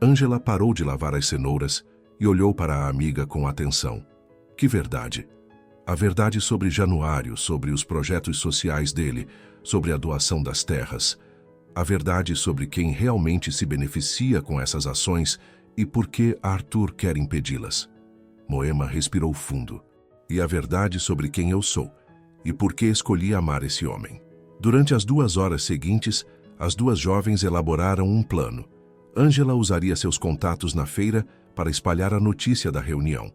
Ângela parou de lavar as cenouras e olhou para a amiga com atenção. Que verdade? A verdade sobre Januário, sobre os projetos sociais dele, sobre a doação das terras. A verdade sobre quem realmente se beneficia com essas ações e por que Arthur quer impedi-las. Moema respirou fundo. E a verdade sobre quem eu sou e por que escolhi amar esse homem. Durante as 2 horas seguintes, as duas jovens elaboraram um plano. Ângela usaria seus contatos na feira para espalhar a notícia da reunião.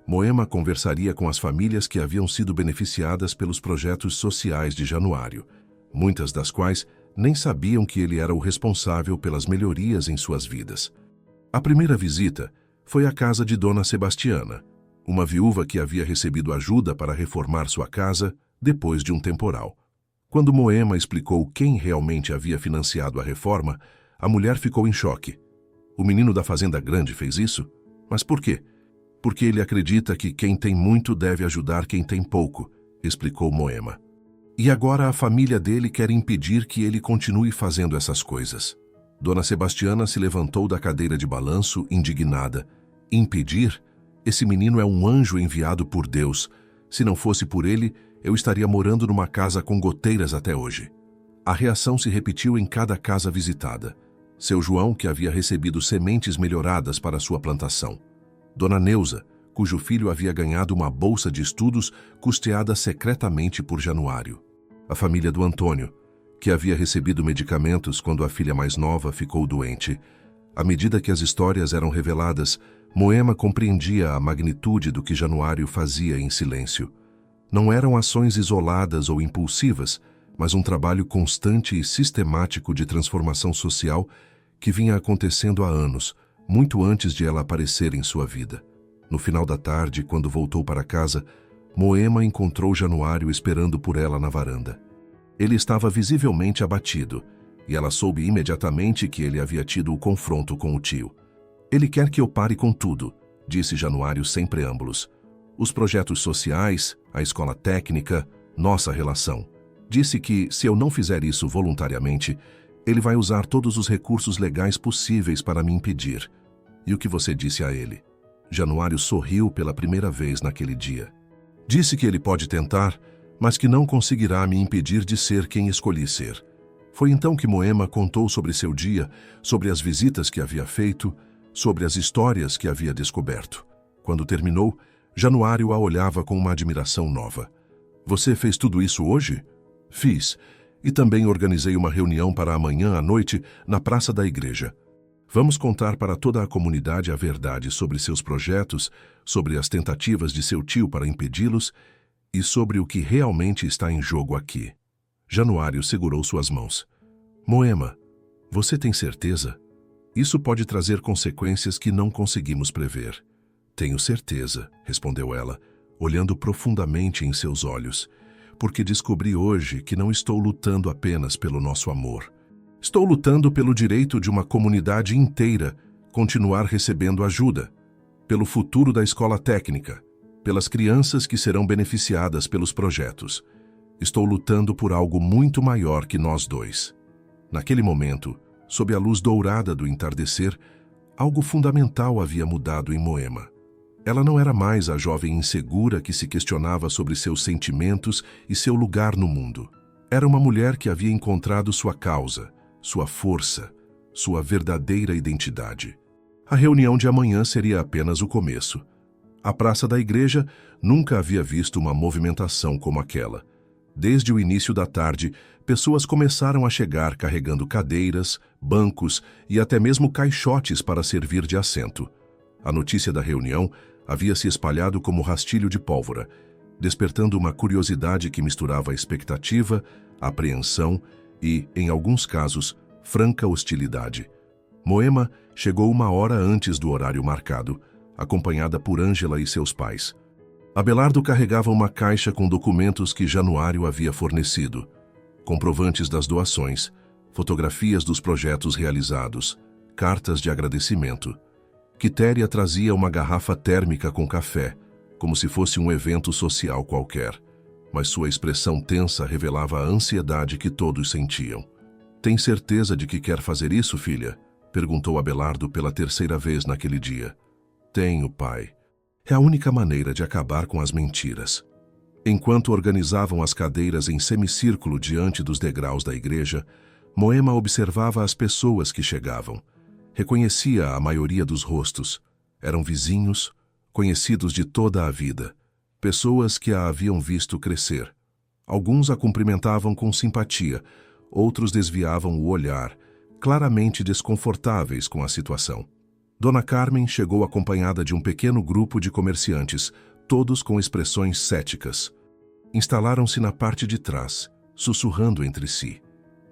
Moema conversaria com as famílias que haviam sido beneficiadas pelos projetos sociais de Januário, muitas das quais nem sabiam que ele era o responsável pelas melhorias em suas vidas. A primeira visita foi à casa de Dona Sebastiana, uma viúva que havia recebido ajuda para reformar sua casa depois de um temporal. Quando Moema explicou quem realmente havia financiado a reforma, a mulher ficou em choque. O menino da fazenda grande fez isso? Mas por quê? Porque ele acredita que quem tem muito deve ajudar quem tem pouco, explicou Moema. E agora a família dele quer impedir que ele continue fazendo essas coisas. Dona Sebastiana se levantou da cadeira de balanço, indignada. Impedir? Esse menino é um anjo enviado por Deus. Se não fosse por ele, eu estaria morando numa casa com goteiras até hoje. A reação se repetiu em cada casa visitada. Seu João, que havia recebido sementes melhoradas para sua plantação. Dona Neuza, cujo filho havia ganhado uma bolsa de estudos custeada secretamente por Januário. A família do Antônio, que havia recebido medicamentos quando a filha mais nova ficou doente. À medida que as histórias eram reveladas, Moema compreendia a magnitude do que Januário fazia em silêncio. Não eram ações isoladas ou impulsivas, mas um trabalho constante e sistemático de transformação social que vinha acontecendo há anos, muito antes de ela aparecer em sua vida. No final da tarde, quando voltou para casa, Moema encontrou Januário esperando por ela na varanda. Ele estava visivelmente abatido, e ela soube imediatamente que ele havia tido o confronto com o tio. Ele quer que eu pare com tudo, disse Januário sem preâmbulos. Os projetos sociais, a escola técnica, nossa relação. Disse que, se eu não fizer isso voluntariamente, ele vai usar todos os recursos legais possíveis para me impedir. E o que você disse a ele? Januário sorriu pela primeira vez naquele dia. Disse que ele pode tentar, mas que não conseguirá me impedir de ser quem escolhi ser. Foi então que Moema contou sobre seu dia, sobre as visitas que havia feito, sobre as histórias que havia descoberto. Quando terminou, Januário a olhava com uma admiração nova. Você fez tudo isso hoje? Fiz. E também organizei uma reunião para amanhã à noite na praça da igreja. Vamos contar para toda a comunidade a verdade sobre seus projetos, sobre as tentativas de seu tio para impedi-los e sobre o que realmente está em jogo aqui. Januário segurou suas mãos. Moema, você tem certeza? Isso pode trazer consequências que não conseguimos prever. Tenho certeza, respondeu ela, olhando profundamente em seus olhos, porque descobri hoje que não estou lutando apenas pelo nosso amor. Estou lutando pelo direito de uma comunidade inteira continuar recebendo ajuda, pelo futuro da escola técnica, pelas crianças que serão beneficiadas pelos projetos. Estou lutando por algo muito maior que nós dois. Naquele momento, sob a luz dourada do entardecer, algo fundamental havia mudado em Moema. Ela não era mais a jovem insegura que se questionava sobre seus sentimentos e seu lugar no mundo. Era uma mulher que havia encontrado sua causa, sua força, sua verdadeira identidade. A reunião de amanhã seria apenas o começo. A praça da igreja nunca havia visto uma movimentação como aquela. Desde o início da tarde, pessoas começaram a chegar carregando cadeiras, bancos e até mesmo caixotes para servir de assento. A notícia da reunião havia se espalhado como rastilho de pólvora, despertando uma curiosidade que misturava expectativa, apreensão e, em alguns casos, franca hostilidade. Moema chegou 1 hora antes do horário marcado, acompanhada por Ângela e seus pais. Abelardo carregava uma caixa com documentos que Januário havia fornecido, comprovantes das doações, fotografias dos projetos realizados, cartas de agradecimento. Quitéria trazia uma garrafa térmica com café, como se fosse um evento social qualquer, mas sua expressão tensa revelava a ansiedade que todos sentiam. "Tem certeza de que quer fazer isso, filha?" perguntou Abelardo pela 3ª vez naquele dia. "Tenho, pai. É a única maneira de acabar com as mentiras." Enquanto organizavam as cadeiras em semicírculo diante dos degraus da igreja, Moema observava as pessoas que chegavam. Reconhecia a maioria dos rostos. Eram vizinhos, conhecidos de toda a vida, pessoas que a haviam visto crescer. Alguns a cumprimentavam com simpatia, outros desviavam o olhar, claramente desconfortáveis com a situação. Dona Carmen chegou acompanhada de um pequeno grupo de comerciantes, todos com expressões céticas. Instalaram-se na parte de trás, sussurrando entre si.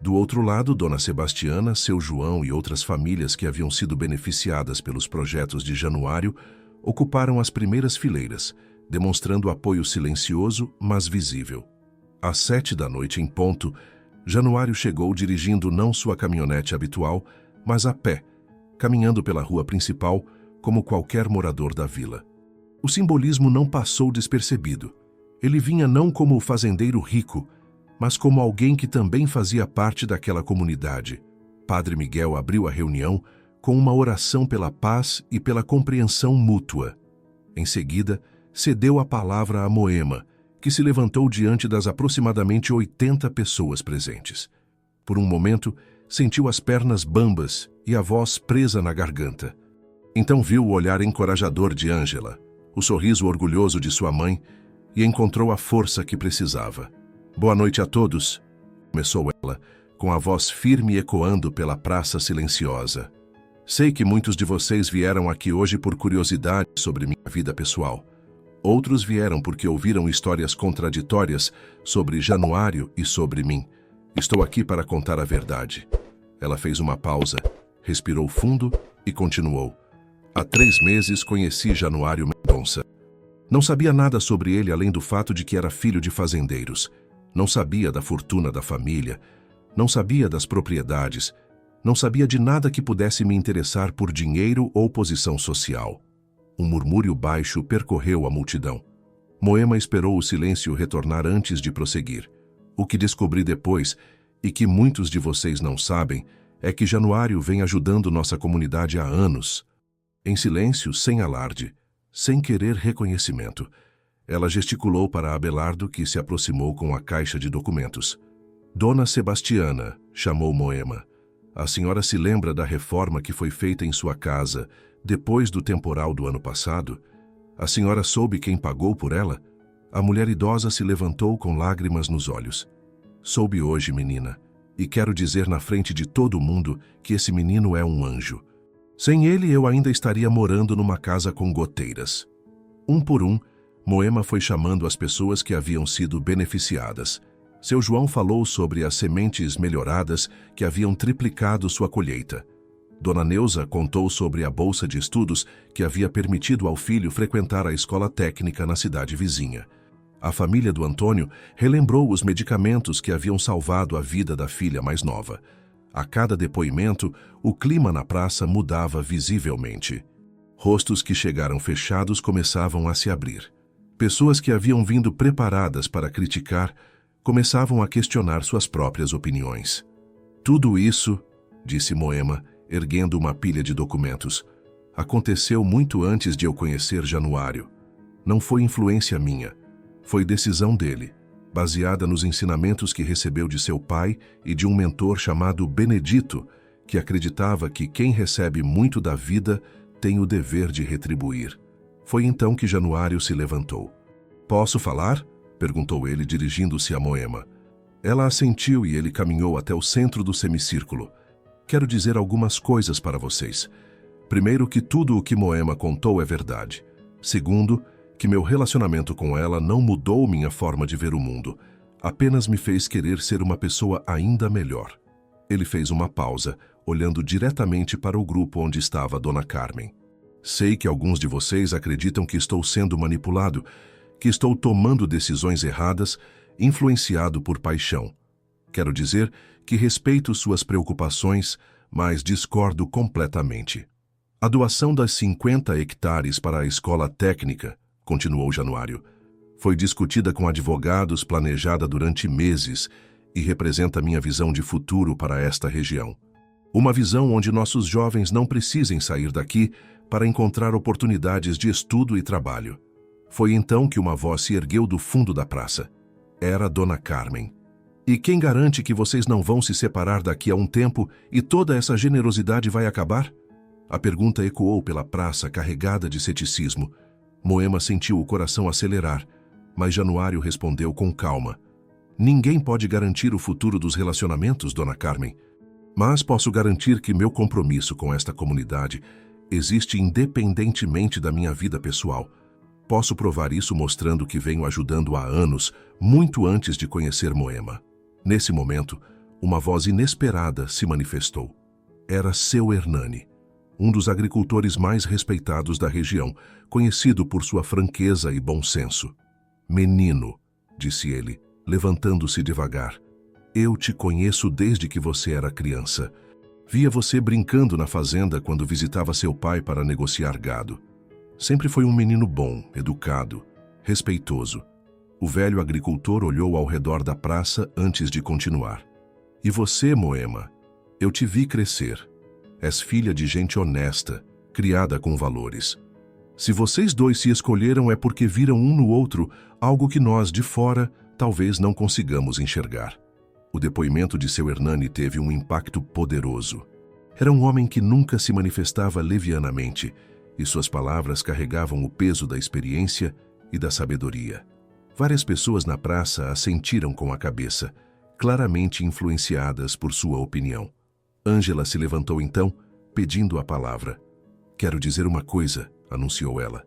Do outro lado, Dona Sebastiana, seu João e outras famílias que haviam sido beneficiadas pelos projetos de Januário ocuparam as primeiras fileiras, demonstrando apoio silencioso, mas visível. Às 7 da noite em ponto, Januário chegou dirigindo não sua caminhonete habitual, mas a pé, caminhando pela rua principal como qualquer morador da vila. O simbolismo não passou despercebido. Ele vinha não como o fazendeiro rico, mas como alguém que também fazia parte daquela comunidade. Padre Miguel abriu a reunião com uma oração pela paz e pela compreensão mútua. Em seguida, cedeu a palavra a Moema, que se levantou diante das aproximadamente 80 pessoas presentes. Por um momento, sentiu as pernas bambas e a voz presa na garganta. Então viu o olhar encorajador de Ângela, o sorriso orgulhoso de sua mãe e encontrou a força que precisava. "Boa noite a todos", começou ela, com a voz firme ecoando pela praça silenciosa. "Sei que muitos de vocês vieram aqui hoje por curiosidade sobre minha vida pessoal. Outros vieram porque ouviram histórias contraditórias sobre Januário e sobre mim. Estou aqui para contar a verdade." Ela fez uma pausa, respirou fundo e continuou. "Há 3 meses conheci Januário Mendonça. Não sabia nada sobre ele além do fato de que era filho de fazendeiros. Não sabia da fortuna da família, não sabia das propriedades, não sabia de nada que pudesse me interessar por dinheiro ou posição social." Um murmúrio baixo percorreu a multidão. Moema esperou o silêncio retornar antes de prosseguir. "O que descobri depois, e que muitos de vocês não sabem, é que Januário vem ajudando nossa comunidade há anos." Em silêncio, sem alarde, sem querer reconhecimento, ela gesticulou para Abelardo, que se aproximou com a caixa de documentos. "Dona Sebastiana", chamou Moema, "a senhora se lembra da reforma que foi feita em sua casa depois do temporal do ano passado? A senhora soube quem pagou por ela?" A mulher idosa se levantou com lágrimas nos olhos. "Soube hoje, menina, e quero dizer na frente de todo mundo que esse menino é um anjo. Sem ele, eu ainda estaria morando numa casa com goteiras." Um por um, Moema foi chamando as pessoas que haviam sido beneficiadas. Seu João falou sobre as sementes melhoradas que haviam triplicado sua colheita. Dona Neuza contou sobre a bolsa de estudos que havia permitido ao filho frequentar a escola técnica na cidade vizinha. A família do Antônio relembrou os medicamentos que haviam salvado a vida da filha mais nova. A cada depoimento, o clima na praça mudava visivelmente. Rostos que chegaram fechados começavam a se abrir. Pessoas que haviam vindo preparadas para criticar começavam a questionar suas próprias opiniões. Tudo isso, disse Moema, erguendo uma pilha de documentos, aconteceu muito antes de eu conhecer Januário. Não foi influência minha, foi decisão dele, baseada nos ensinamentos que recebeu de seu pai e de um mentor chamado Benedito, que acreditava que quem recebe muito da vida tem o dever de retribuir. Foi então que Januário se levantou. "Posso falar?" perguntou ele, dirigindo-se a Moema. Ela assentiu e ele caminhou até o centro do semicírculo. "Quero dizer algumas coisas para vocês. Primeiro, que tudo o que Moema contou é verdade. Segundo, que meu relacionamento com ela não mudou minha forma de ver o mundo, apenas me fez querer ser uma pessoa ainda melhor." Ele fez uma pausa, olhando diretamente para o grupo onde estava Dona Carmen. "Sei que alguns de vocês acreditam que estou sendo manipulado, que estou tomando decisões erradas, influenciado por paixão. Quero dizer que respeito suas preocupações, mas discordo completamente. A doação das 50 hectares para a escola técnica", continuou Januário, "foi discutida com advogados, planejada durante meses e representa minha visão de futuro para esta região. Uma visão onde nossos jovens não precisem sair daqui para encontrar oportunidades de estudo e trabalho." Foi então que uma voz se ergueu do fundo da praça. Era Dona Carmen. "E quem garante que vocês não vão se separar daqui a um tempo e toda essa generosidade vai acabar?" A pergunta ecoou pela praça, carregada de ceticismo. Moema sentiu o coração acelerar, mas Januário respondeu com calma. "Ninguém pode garantir o futuro dos relacionamentos, Dona Carmen. Mas posso garantir que meu compromisso com esta comunidade existe independentemente da minha vida pessoal. Posso provar isso mostrando que venho ajudando há anos, muito antes de conhecer Moema." Nesse momento, uma voz inesperada se manifestou. Era seu Hernani, um dos agricultores mais respeitados da região, conhecido por sua franqueza e bom senso. "Menino", disse ele, levantando-se devagar, "eu te conheço desde que você era criança. Via você brincando na fazenda quando visitava seu pai para negociar gado. Sempre foi um menino bom, educado, respeitoso." O velho agricultor olhou ao redor da praça antes de continuar. "E você, Moema? Eu te vi crescer. És filha de gente honesta, criada com valores. Se vocês dois se escolheram é porque viram um no outro algo que nós, de fora, talvez não consigamos enxergar." O depoimento de seu Hernani teve um impacto poderoso. Era um homem que nunca se manifestava levianamente, e suas palavras carregavam o peso da experiência e da sabedoria. Várias pessoas na praça assentiram com a cabeça, claramente influenciadas por sua opinião. Ângela se levantou então, pedindo a palavra. "Quero dizer uma coisa", anunciou ela.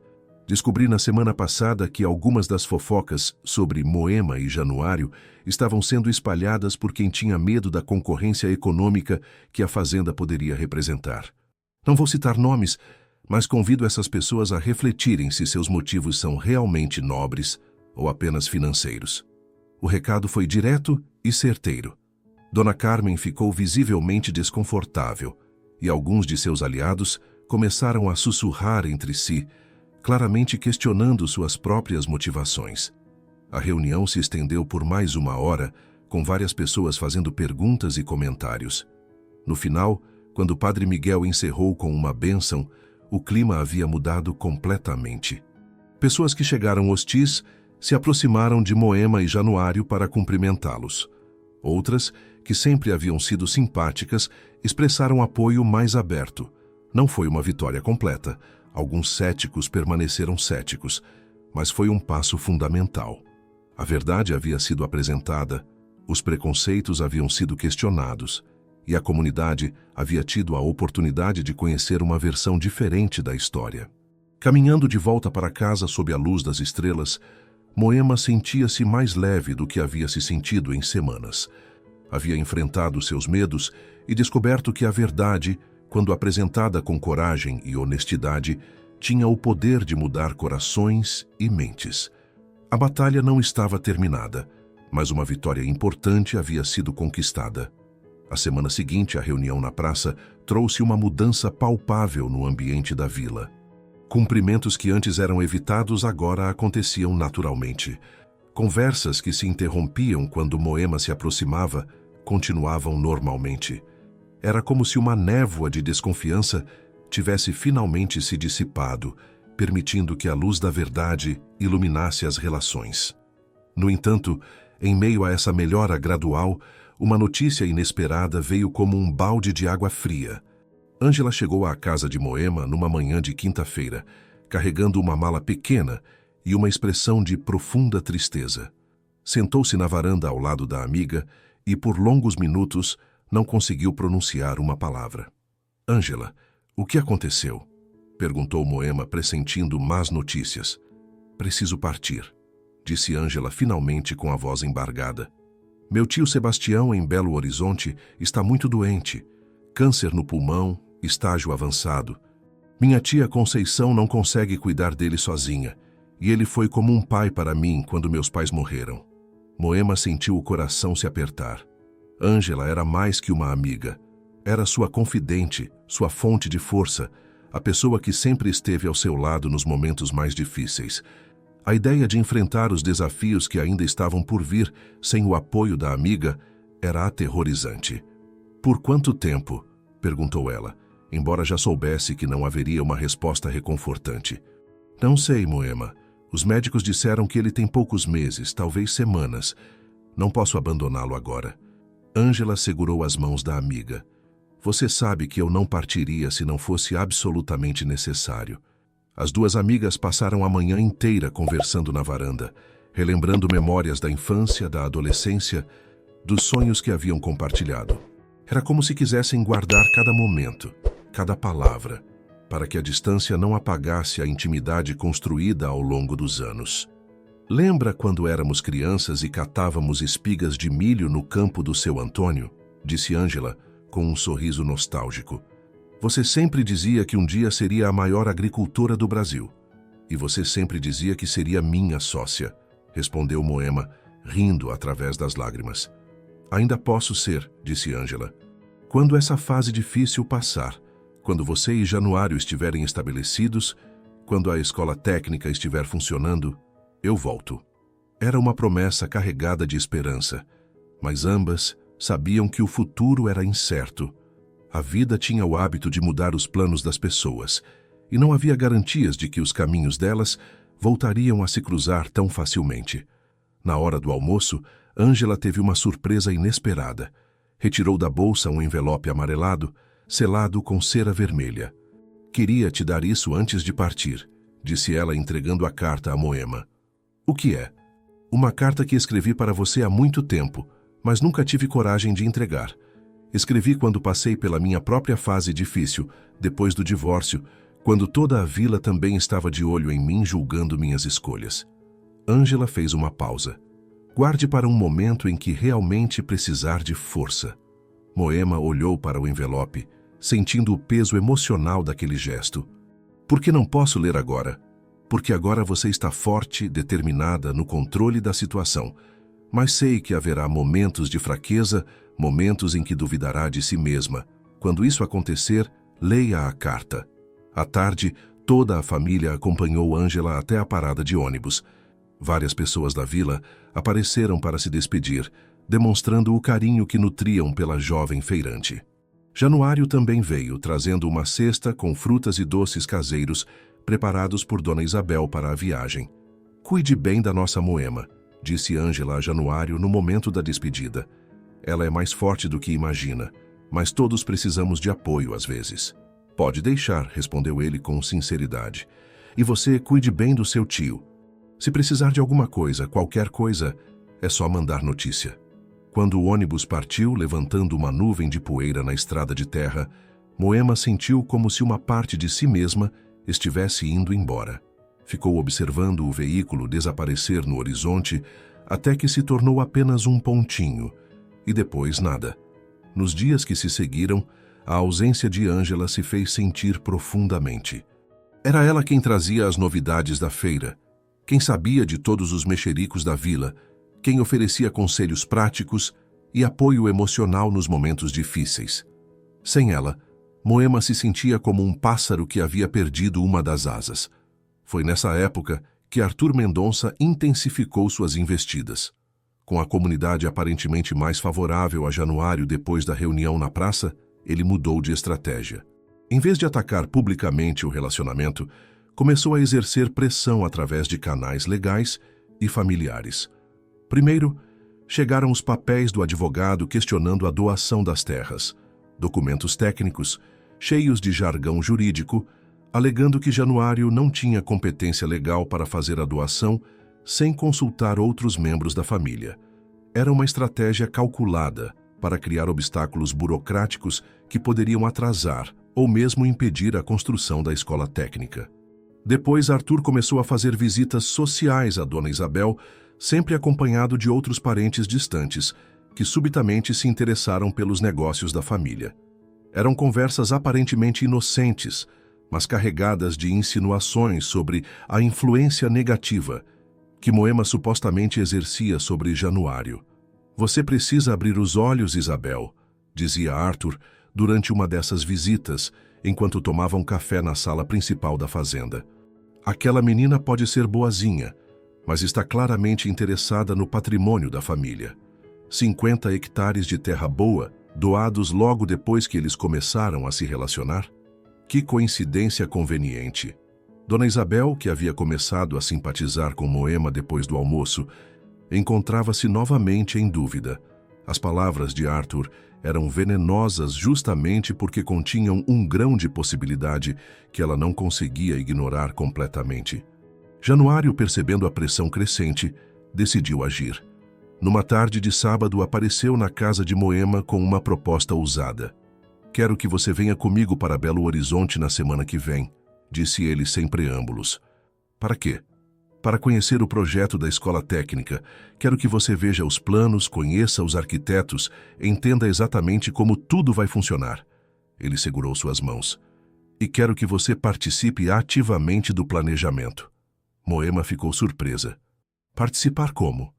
"Descobri na semana passada que algumas das fofocas sobre Moema e Januário estavam sendo espalhadas por quem tinha medo da concorrência econômica que a fazenda poderia representar. Não vou citar nomes, mas convido essas pessoas a refletirem se seus motivos são realmente nobres ou apenas financeiros." O recado foi direto e certeiro. Dona Carmen ficou visivelmente desconfortável, e alguns de seus aliados começaram a sussurrar entre si, claramente questionando suas próprias motivações. A reunião se estendeu por mais uma hora, com várias pessoas fazendo perguntas e comentários. No final, quando o Padre Miguel encerrou com uma bênção, o clima havia mudado completamente. Pessoas que chegaram hostis se aproximaram de Moema e Januário para cumprimentá-los. Outras, que sempre haviam sido simpáticas, expressaram apoio mais aberto. Não foi uma vitória completa. Alguns céticos permaneceram céticos, mas foi um passo fundamental. A verdade havia sido apresentada, os preconceitos haviam sido questionados, e a comunidade havia tido a oportunidade de conhecer uma versão diferente da história. Caminhando de volta para casa sob a luz das estrelas, Moema sentia-se mais leve do que havia se sentido em semanas. Havia enfrentado seus medos e descoberto que a verdade, quando apresentada com coragem e honestidade, tinha o poder de mudar corações e mentes. A batalha não estava terminada, mas uma vitória importante havia sido conquistada. A semana seguinte, a reunião na praça trouxe uma mudança palpável no ambiente da vila. Cumprimentos que antes eram evitados agora aconteciam naturalmente. Conversas que se interrompiam quando Moema se aproximava continuavam normalmente. Era como se uma névoa de desconfiança tivesse finalmente se dissipado, permitindo que a luz da verdade iluminasse as relações. No entanto, em meio a essa melhora gradual, uma notícia inesperada veio como um balde de água fria. Ângela chegou à casa de Moema numa manhã de quinta-feira, carregando uma mala pequena e uma expressão de profunda tristeza. Sentou-se na varanda ao lado da amiga e, por longos minutos, não conseguiu pronunciar uma palavra. "Ângela, o que aconteceu?" perguntou Moema, pressentindo más notícias. "Preciso partir", disse Ângela finalmente com a voz embargada. "Meu tio Sebastião, em Belo Horizonte, está muito doente. Câncer no pulmão, estágio avançado. Minha tia Conceição não consegue cuidar dele sozinha, e ele foi como um pai para mim quando meus pais morreram." Moema sentiu o coração se apertar. Ângela era mais que uma amiga. Era sua confidente, sua fonte de força, a pessoa que sempre esteve ao seu lado nos momentos mais difíceis. A ideia de enfrentar os desafios que ainda estavam por vir sem o apoio da amiga era aterrorizante. "Por quanto tempo?" perguntou ela, embora já soubesse que não haveria uma resposta reconfortante. "Não sei, Moema. Os médicos disseram que ele tem poucos meses, talvez semanas. Não posso abandoná-lo agora." Ângela segurou as mãos da amiga. "Você sabe que eu não partiria se não fosse absolutamente necessário." As duas amigas passaram a manhã inteira conversando na varanda, relembrando memórias da infância, da adolescência, dos sonhos que haviam compartilhado. Era como se quisessem guardar cada momento, cada palavra, para que a distância não apagasse a intimidade construída ao longo dos anos. "Lembra quando éramos crianças e catávamos espigas de milho no campo do seu Antônio?" disse Ângela, com um sorriso nostálgico. "Você sempre dizia que um dia seria a maior agricultora do Brasil. E você sempre dizia que seria minha sócia", respondeu Moema, rindo através das lágrimas. "Ainda posso ser", disse Ângela. "Quando essa fase difícil passar, quando você e Januário estiverem estabelecidos, quando a escola técnica estiver funcionando, eu volto." Era uma promessa carregada de esperança, mas ambas sabiam que o futuro era incerto. A vida tinha o hábito de mudar os planos das pessoas, e não havia garantias de que os caminhos delas voltariam a se cruzar tão facilmente. Na hora do almoço, Ângela teve uma surpresa inesperada. Retirou da bolsa um envelope amarelado, selado com cera vermelha. "Queria te dar isso antes de partir", disse ela, entregando a carta a Moema. "O que é?" "Uma carta que escrevi para você há muito tempo, mas nunca tive coragem de entregar. Escrevi quando passei pela minha própria fase difícil, depois do divórcio, quando toda a vila também estava de olho em mim, julgando minhas escolhas." Ângela fez uma pausa. "Guarde para um momento em que realmente precisar de força." Moema olhou para o envelope, sentindo o peso emocional daquele gesto. "Por que não posso ler agora? Porque agora você está forte, determinada, no controle da situação. Mas sei que haverá momentos de fraqueza, momentos em que duvidará de si mesma. Quando isso acontecer, leia a carta." À tarde, toda a família acompanhou Ângela até a parada de ônibus. Várias pessoas da vila apareceram para se despedir, demonstrando o carinho que nutriam pela jovem feirante. Januário também veio, trazendo uma cesta com frutas e doces caseiros preparados por Dona Isabel para a viagem. "Cuide bem da nossa Moema", disse Ângela a Januário no momento da despedida. "Ela é mais forte do que imagina, mas todos precisamos de apoio às vezes." "Pode deixar", respondeu ele com sinceridade. "E você cuide bem do seu tio. Se precisar de alguma coisa, qualquer coisa, é só mandar notícia." Quando o ônibus partiu, levantando uma nuvem de poeira na estrada de terra, Moema sentiu como se uma parte de si mesma estivesse indo embora. Ficou observando o veículo desaparecer no horizonte até que se tornou apenas um pontinho, e depois nada. Nos dias que se seguiram, a ausência de Ângela se fez sentir profundamente. Era ela quem trazia as novidades da feira, quem sabia de todos os mexericos da vila, quem oferecia conselhos práticos e apoio emocional nos momentos difíceis. Sem ela, Moema se sentia como um pássaro que havia perdido uma das asas. Foi nessa época que Arthur Mendonça intensificou suas investidas. Com a comunidade aparentemente mais favorável a Januário depois da reunião na praça, ele mudou de estratégia. Em vez de atacar publicamente o relacionamento, começou a exercer pressão através de canais legais e familiares. Primeiro, chegaram os papéis do advogado questionando a doação das terras, documentos técnicos, cheios de jargão jurídico, alegando que Januário não tinha competência legal para fazer a doação sem consultar outros membros da família. Era uma estratégia calculada para criar obstáculos burocráticos que poderiam atrasar ou mesmo impedir a construção da escola técnica. Depois, Arthur começou a fazer visitas sociais à Dona Isabel, sempre acompanhado de outros parentes distantes, que subitamente se interessaram pelos negócios da família. Eram conversas aparentemente inocentes, mas carregadas de insinuações sobre a influência negativa que Moema supostamente exercia sobre Januário. "Você precisa abrir os olhos, Isabel", dizia Arthur durante uma dessas visitas, enquanto tomavam café na sala principal da fazenda. "Aquela menina pode ser boazinha, mas está claramente interessada no patrimônio da família. 50 hectares de terra boa, doados logo depois que eles começaram a se relacionar? Que coincidência conveniente." Dona Isabel, que havia começado a simpatizar com Moema depois do almoço, encontrava-se novamente em dúvida. As palavras de Arthur eram venenosas justamente porque continham um grão de possibilidade que ela não conseguia ignorar completamente. Januário, percebendo a pressão crescente, decidiu agir. Numa tarde de sábado, apareceu na casa de Moema com uma proposta ousada. "Quero que você venha comigo para Belo Horizonte na semana que vem", disse ele sem preâmbulos. "Para quê?" "Para conhecer o projeto da escola técnica. Quero que você veja os planos, conheça os arquitetos, entenda exatamente como tudo vai funcionar." Ele segurou suas mãos. "E quero que você participe ativamente do planejamento." Moema ficou surpresa. "Participar como?"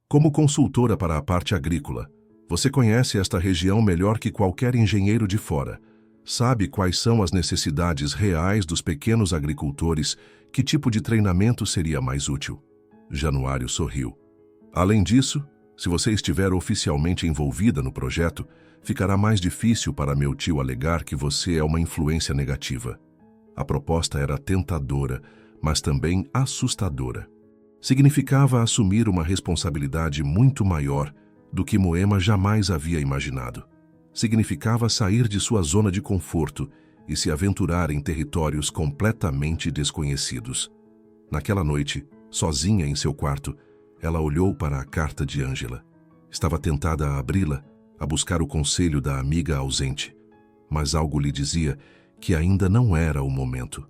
"Como consultora para a parte agrícola. Você conhece esta região melhor que qualquer engenheiro de fora. Sabe quais são as necessidades reais dos pequenos agricultores, que tipo de treinamento seria mais útil." Januário sorriu. "Além disso, se você estiver oficialmente envolvida no projeto, ficará mais difícil para meu tio alegar que você é uma influência negativa." A proposta era tentadora, mas também assustadora. Significava assumir uma responsabilidade muito maior do que Moema jamais havia imaginado. Significava sair de sua zona de conforto e se aventurar em territórios completamente desconhecidos. Naquela noite, sozinha em seu quarto, ela olhou para a carta de Ângela. Estava tentada a abri-la, a buscar o conselho da amiga ausente. Mas algo lhe dizia que ainda não era o momento.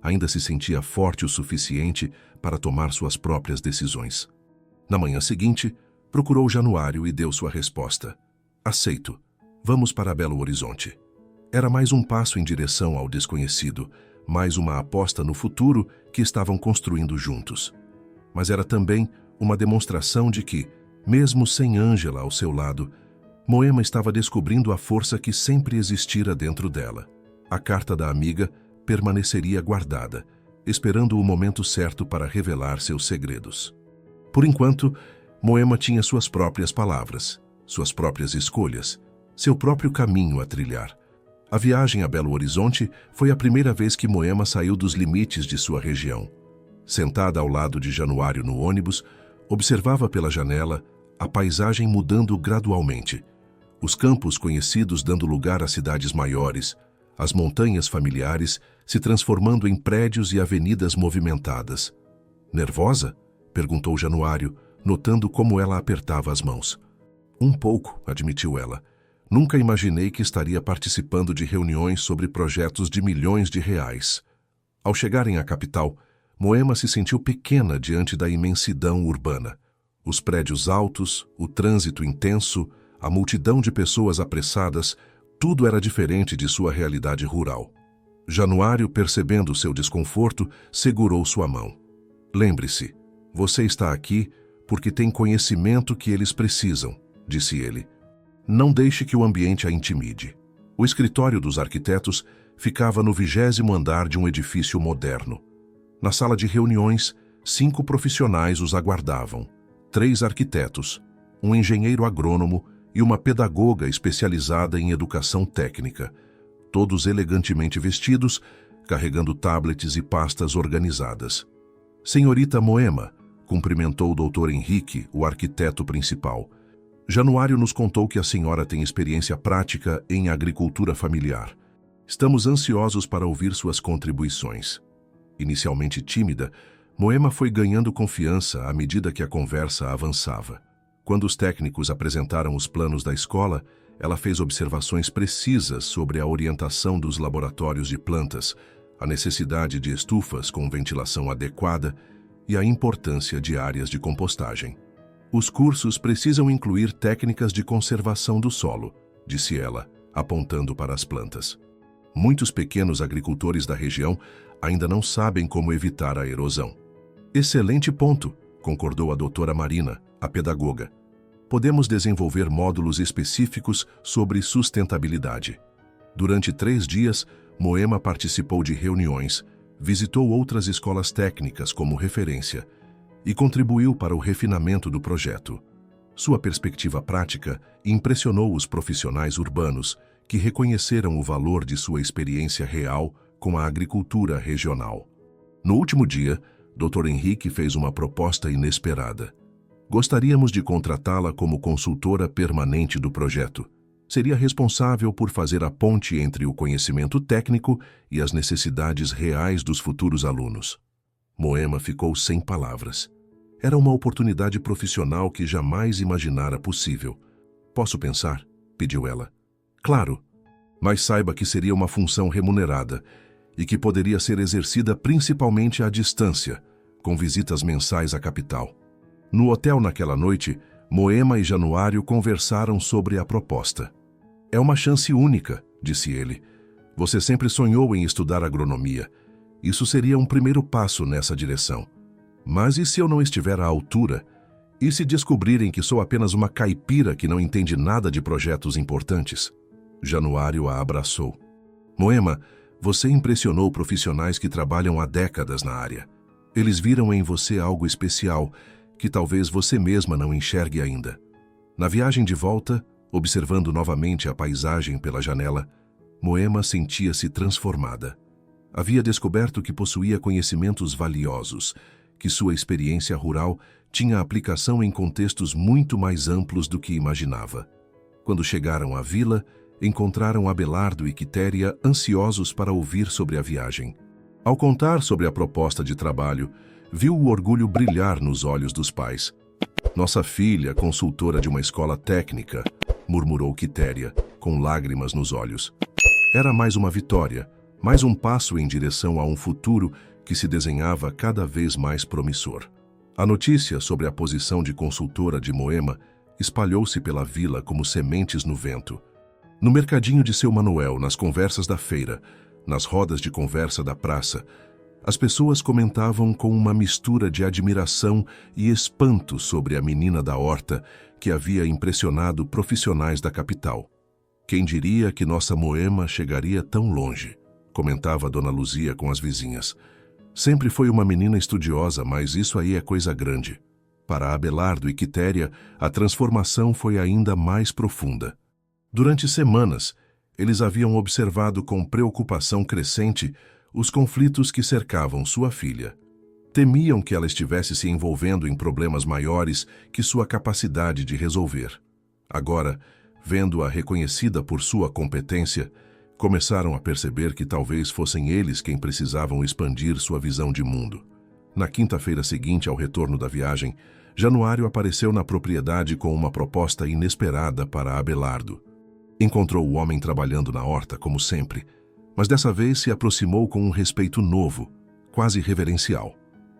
Ainda se sentia forte o suficiente para tomar suas próprias decisões. Na manhã seguinte, procurou Januário e deu sua resposta. "Aceito. Vamos para Belo Horizonte." Era mais um passo em direção ao desconhecido, mais uma aposta no futuro que estavam construindo juntos. Mas era também uma demonstração de que, mesmo sem Ângela ao seu lado, Moema estava descobrindo a força que sempre existira dentro dela. A carta da amiga permaneceria guardada, esperando o momento certo para revelar seus segredos. Por enquanto, Moema tinha suas próprias palavras, suas próprias escolhas, seu próprio caminho a trilhar. A viagem a Belo Horizonte foi a primeira vez que Moema saiu dos limites de sua região. Sentada ao lado de Januário no ônibus, observava pela janela a paisagem mudando gradualmente. Os campos conhecidos dando lugar a cidades maiores, as montanhas familiares se transformando em prédios e avenidas movimentadas. "Nervosa?" perguntou Januário, notando como ela apertava as mãos. "Um pouco", admitiu ela. "Nunca imaginei que estaria participando de reuniões sobre projetos de milhões de reais." Ao chegarem à capital, Moema se sentiu pequena diante da imensidão urbana. Os prédios altos, o trânsito intenso, a multidão de pessoas apressadas, tudo era diferente de sua realidade rural. Januário, percebendo seu desconforto, segurou sua mão. "Lembre-se, você está aqui porque tem conhecimento que eles precisam", disse ele. "Não deixe que o ambiente a intimide. O escritório dos arquitetos ficava no 20º andar de um edifício moderno. Na sala de reuniões, 5 profissionais os aguardavam. 3 arquitetos, um engenheiro agrônomo e uma pedagoga especializada em educação técnica, todos elegantemente vestidos, carregando tablets e pastas organizadas. Senhorita Moema, cumprimentou o Dr. Henrique, o arquiteto principal. Januário nos contou que a senhora tem experiência prática em agricultura familiar. Estamos ansiosos para ouvir suas contribuições. Inicialmente tímida, Moema foi ganhando confiança à medida que a conversa avançava. Quando os técnicos apresentaram os planos da escola, ela fez observações precisas sobre a orientação dos laboratórios de plantas, a necessidade de estufas com ventilação adequada e a importância de áreas de compostagem. Os cursos precisam incluir técnicas de conservação do solo, disse ela, apontando para as plantas. Muitos pequenos agricultores da região ainda não sabem como evitar a erosão. Excelente ponto, concordou a doutora Marina, a pedagoga. Podemos desenvolver módulos específicos sobre sustentabilidade. Durante 3 dias, Moema participou de reuniões, visitou outras escolas técnicas como referência e contribuiu para o refinamento do projeto. Sua perspectiva prática impressionou os profissionais urbanos, que reconheceram o valor de sua experiência real com a agricultura regional. No último dia, Dr. Henrique fez uma proposta inesperada. Gostaríamos de contratá-la como consultora permanente do projeto. Seria responsável por fazer a ponte entre o conhecimento técnico e as necessidades reais dos futuros alunos. Moema ficou sem palavras. Era uma oportunidade profissional que jamais imaginara possível. Posso pensar? Pediu ela. Claro, mas saiba que seria uma função remunerada e que poderia ser exercida principalmente à distância, com visitas mensais à capital. No hotel naquela noite, Moema e Januário conversaram sobre a proposta. É uma chance única, disse ele. Você sempre sonhou em estudar agronomia. Isso seria um primeiro passo nessa direção. Mas e se eu não estiver à altura? E se descobrirem que sou apenas uma caipira que não entende nada de projetos importantes? Januário a abraçou. Moema, você impressionou profissionais que trabalham há décadas na área. Eles viram em você algo especial que talvez você mesma não enxergue ainda. Na viagem de volta, observando novamente a paisagem pela janela, Moema sentia-se transformada. Havia descoberto que possuía conhecimentos valiosos, que sua experiência rural tinha aplicação em contextos muito mais amplos do que imaginava. Quando chegaram à vila, encontraram Abelardo e Quitéria ansiosos para ouvir sobre a viagem. Ao contar sobre a proposta de trabalho, viu o orgulho brilhar nos olhos dos pais. Nossa filha, consultora de uma escola técnica, murmurou Quitéria, com lágrimas nos olhos. Era mais uma vitória, mais um passo em direção a um futuro que se desenhava cada vez mais promissor. A notícia sobre a posição de consultora de Moema espalhou-se pela vila como sementes no vento. No mercadinho de seu Manuel, nas conversas da feira, nas rodas de conversa da praça, as pessoas comentavam com uma mistura de admiração e espanto sobre a menina da horta que havia impressionado profissionais da capital. Quem diria que nossa Moema chegaria tão longe? Comentava Dona Luzia com as vizinhas. Sempre foi uma menina estudiosa, mas isso aí é coisa grande. Para Abelardo e Quitéria, a transformação foi ainda mais profunda. Durante semanas, eles haviam observado com preocupação crescente os conflitos que cercavam sua filha. Temiam que ela estivesse se envolvendo em problemas maiores que sua capacidade de resolver. Agora, vendo-a reconhecida por sua competência, começaram a perceber que talvez fossem eles quem precisavam expandir sua visão de mundo. Na quinta-feira seguinte ao retorno da viagem, Januário apareceu na propriedade com uma proposta inesperada para Abelardo. Encontrou o homem trabalhando na horta, como sempre, mas dessa vez se aproximou com um respeito novo, quase reverencial.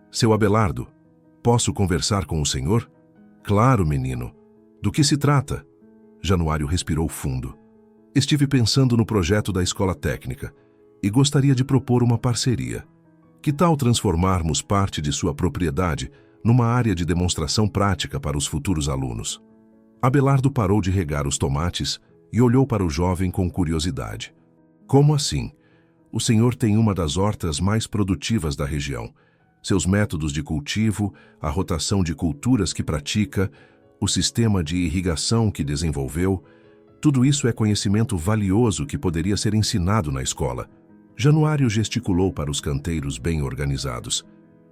Seu Abelardo, posso conversar com o senhor? Claro, menino. Do que se trata? Januário respirou fundo. Estive pensando no projeto da escola técnica e gostaria de propor uma parceria. Que tal transformarmos parte de sua propriedade numa área de demonstração prática para os futuros alunos? Abelardo parou de regar os tomates e olhou para o jovem com curiosidade. Como assim? O senhor tem uma das hortas mais produtivas da região. Seus métodos de cultivo, a rotação de culturas que pratica, o sistema de irrigação que desenvolveu, tudo isso é conhecimento valioso que poderia ser ensinado na escola. Januário gesticulou para os canteiros bem organizados.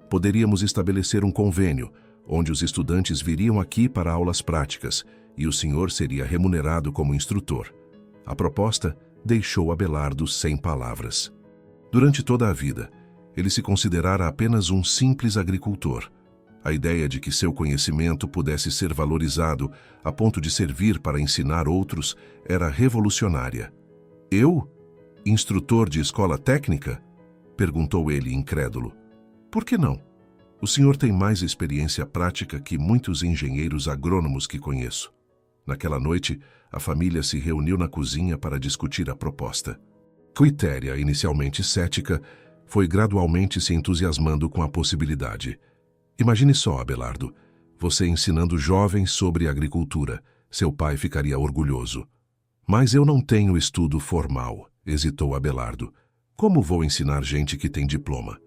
Poderíamos estabelecer um convênio, onde os estudantes viriam aqui para aulas práticas, e o senhor seria remunerado como instrutor. A proposta deixou Abelardo sem palavras. Durante toda a vida, ele se considerara apenas um simples agricultor. A ideia de que seu conhecimento pudesse ser valorizado a ponto de servir para ensinar outros era revolucionária. Eu? Instrutor de escola técnica? Perguntou ele incrédulo. Por que não? O senhor tem mais experiência prática que muitos engenheiros agrônomos que conheço. Naquela noite, a família se reuniu na cozinha para discutir a proposta. Quitéria, inicialmente cética, foi gradualmente se entusiasmando com a possibilidade. Imagine só, Abelardo, você ensinando jovens sobre agricultura. Seu pai ficaria orgulhoso. Mas eu não tenho estudo formal, hesitou Abelardo. Como vou ensinar gente que tem diploma?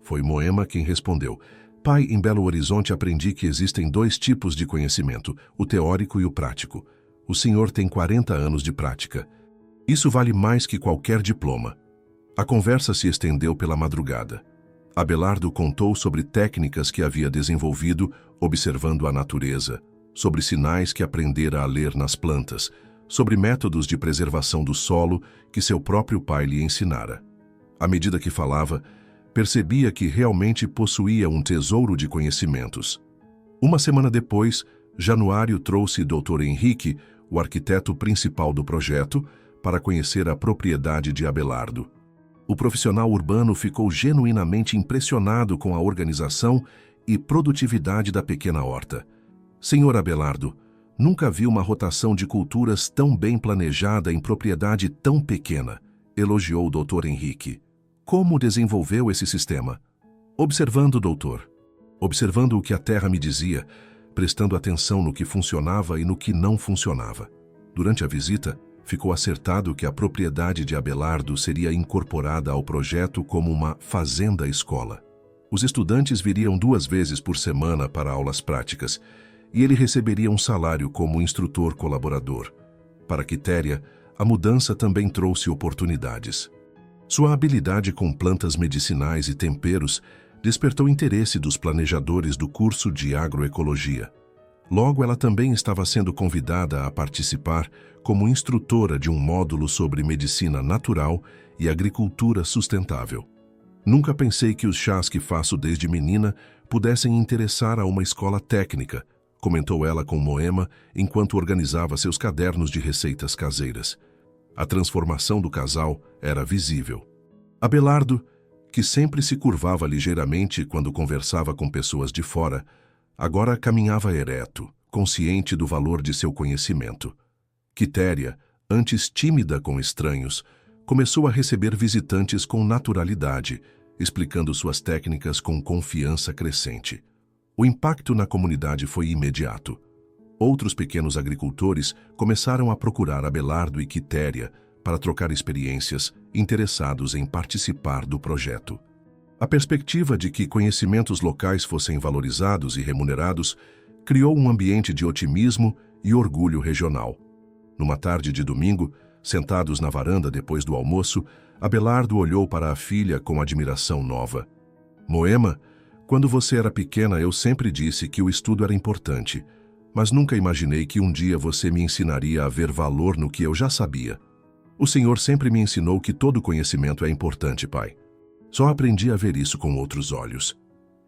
Foi Moema quem respondeu. Pai, em Belo Horizonte aprendi que existem 2 tipos de conhecimento, o teórico e o prático. O senhor tem 40 anos de prática. Isso vale mais que qualquer diploma. A conversa se estendeu pela madrugada. Abelardo contou sobre técnicas que havia desenvolvido observando a natureza, sobre sinais que aprendera a ler nas plantas, sobre métodos de preservação do solo que seu próprio pai lhe ensinara. À medida que falava, percebia que realmente possuía um tesouro de conhecimentos. Uma semana depois, Januário trouxe Dr. Henrique, o arquiteto principal do projeto, para conhecer a propriedade de Abelardo. O profissional urbano ficou genuinamente impressionado com a organização e produtividade da pequena horta. Senhor Abelardo, nunca vi uma rotação de culturas tão bem planejada em propriedade tão pequena, elogiou o Dr. Henrique. Como desenvolveu esse sistema? Observando, doutor. Observando o que a terra me dizia, prestando atenção no que funcionava e no que não funcionava. Durante a visita, ficou acertado que a propriedade de Abelardo seria incorporada ao projeto como uma fazenda-escola. Os estudantes viriam 2 vezes por semana para aulas práticas e ele receberia um salário como instrutor colaborador. Para Quitéria, a mudança também trouxe oportunidades. Sua habilidade com plantas medicinais e temperos despertou interesse dos planejadores do curso de agroecologia. Logo, ela também estava sendo convidada a participar como instrutora de um módulo sobre medicina natural e agricultura sustentável. Nunca pensei que os chás que faço desde menina pudessem interessar a uma escola técnica, comentou ela com Moema enquanto organizava seus cadernos de receitas caseiras. A transformação do casal era visível. Abelardo, que sempre se curvava ligeiramente quando conversava com pessoas de fora, agora caminhava ereto, consciente do valor de seu conhecimento. Quitéria, antes tímida com estranhos, começou a receber visitantes com naturalidade, explicando suas técnicas com confiança crescente. O impacto na comunidade foi imediato. Outros pequenos agricultores começaram a procurar Abelardo e Quitéria para trocar experiências, interessados em participar do projeto. A perspectiva de que conhecimentos locais fossem valorizados e remunerados criou um ambiente de otimismo e orgulho regional. Numa tarde de domingo, sentados na varanda depois do almoço, Abelardo olhou para a filha com admiração nova. Moema, quando você era pequena eu sempre disse que o estudo era importante, mas nunca imaginei que um dia você me ensinaria a ver valor no que eu já sabia. O Senhor sempre me ensinou que todo conhecimento é importante, pai. Só aprendi a ver isso com outros olhos.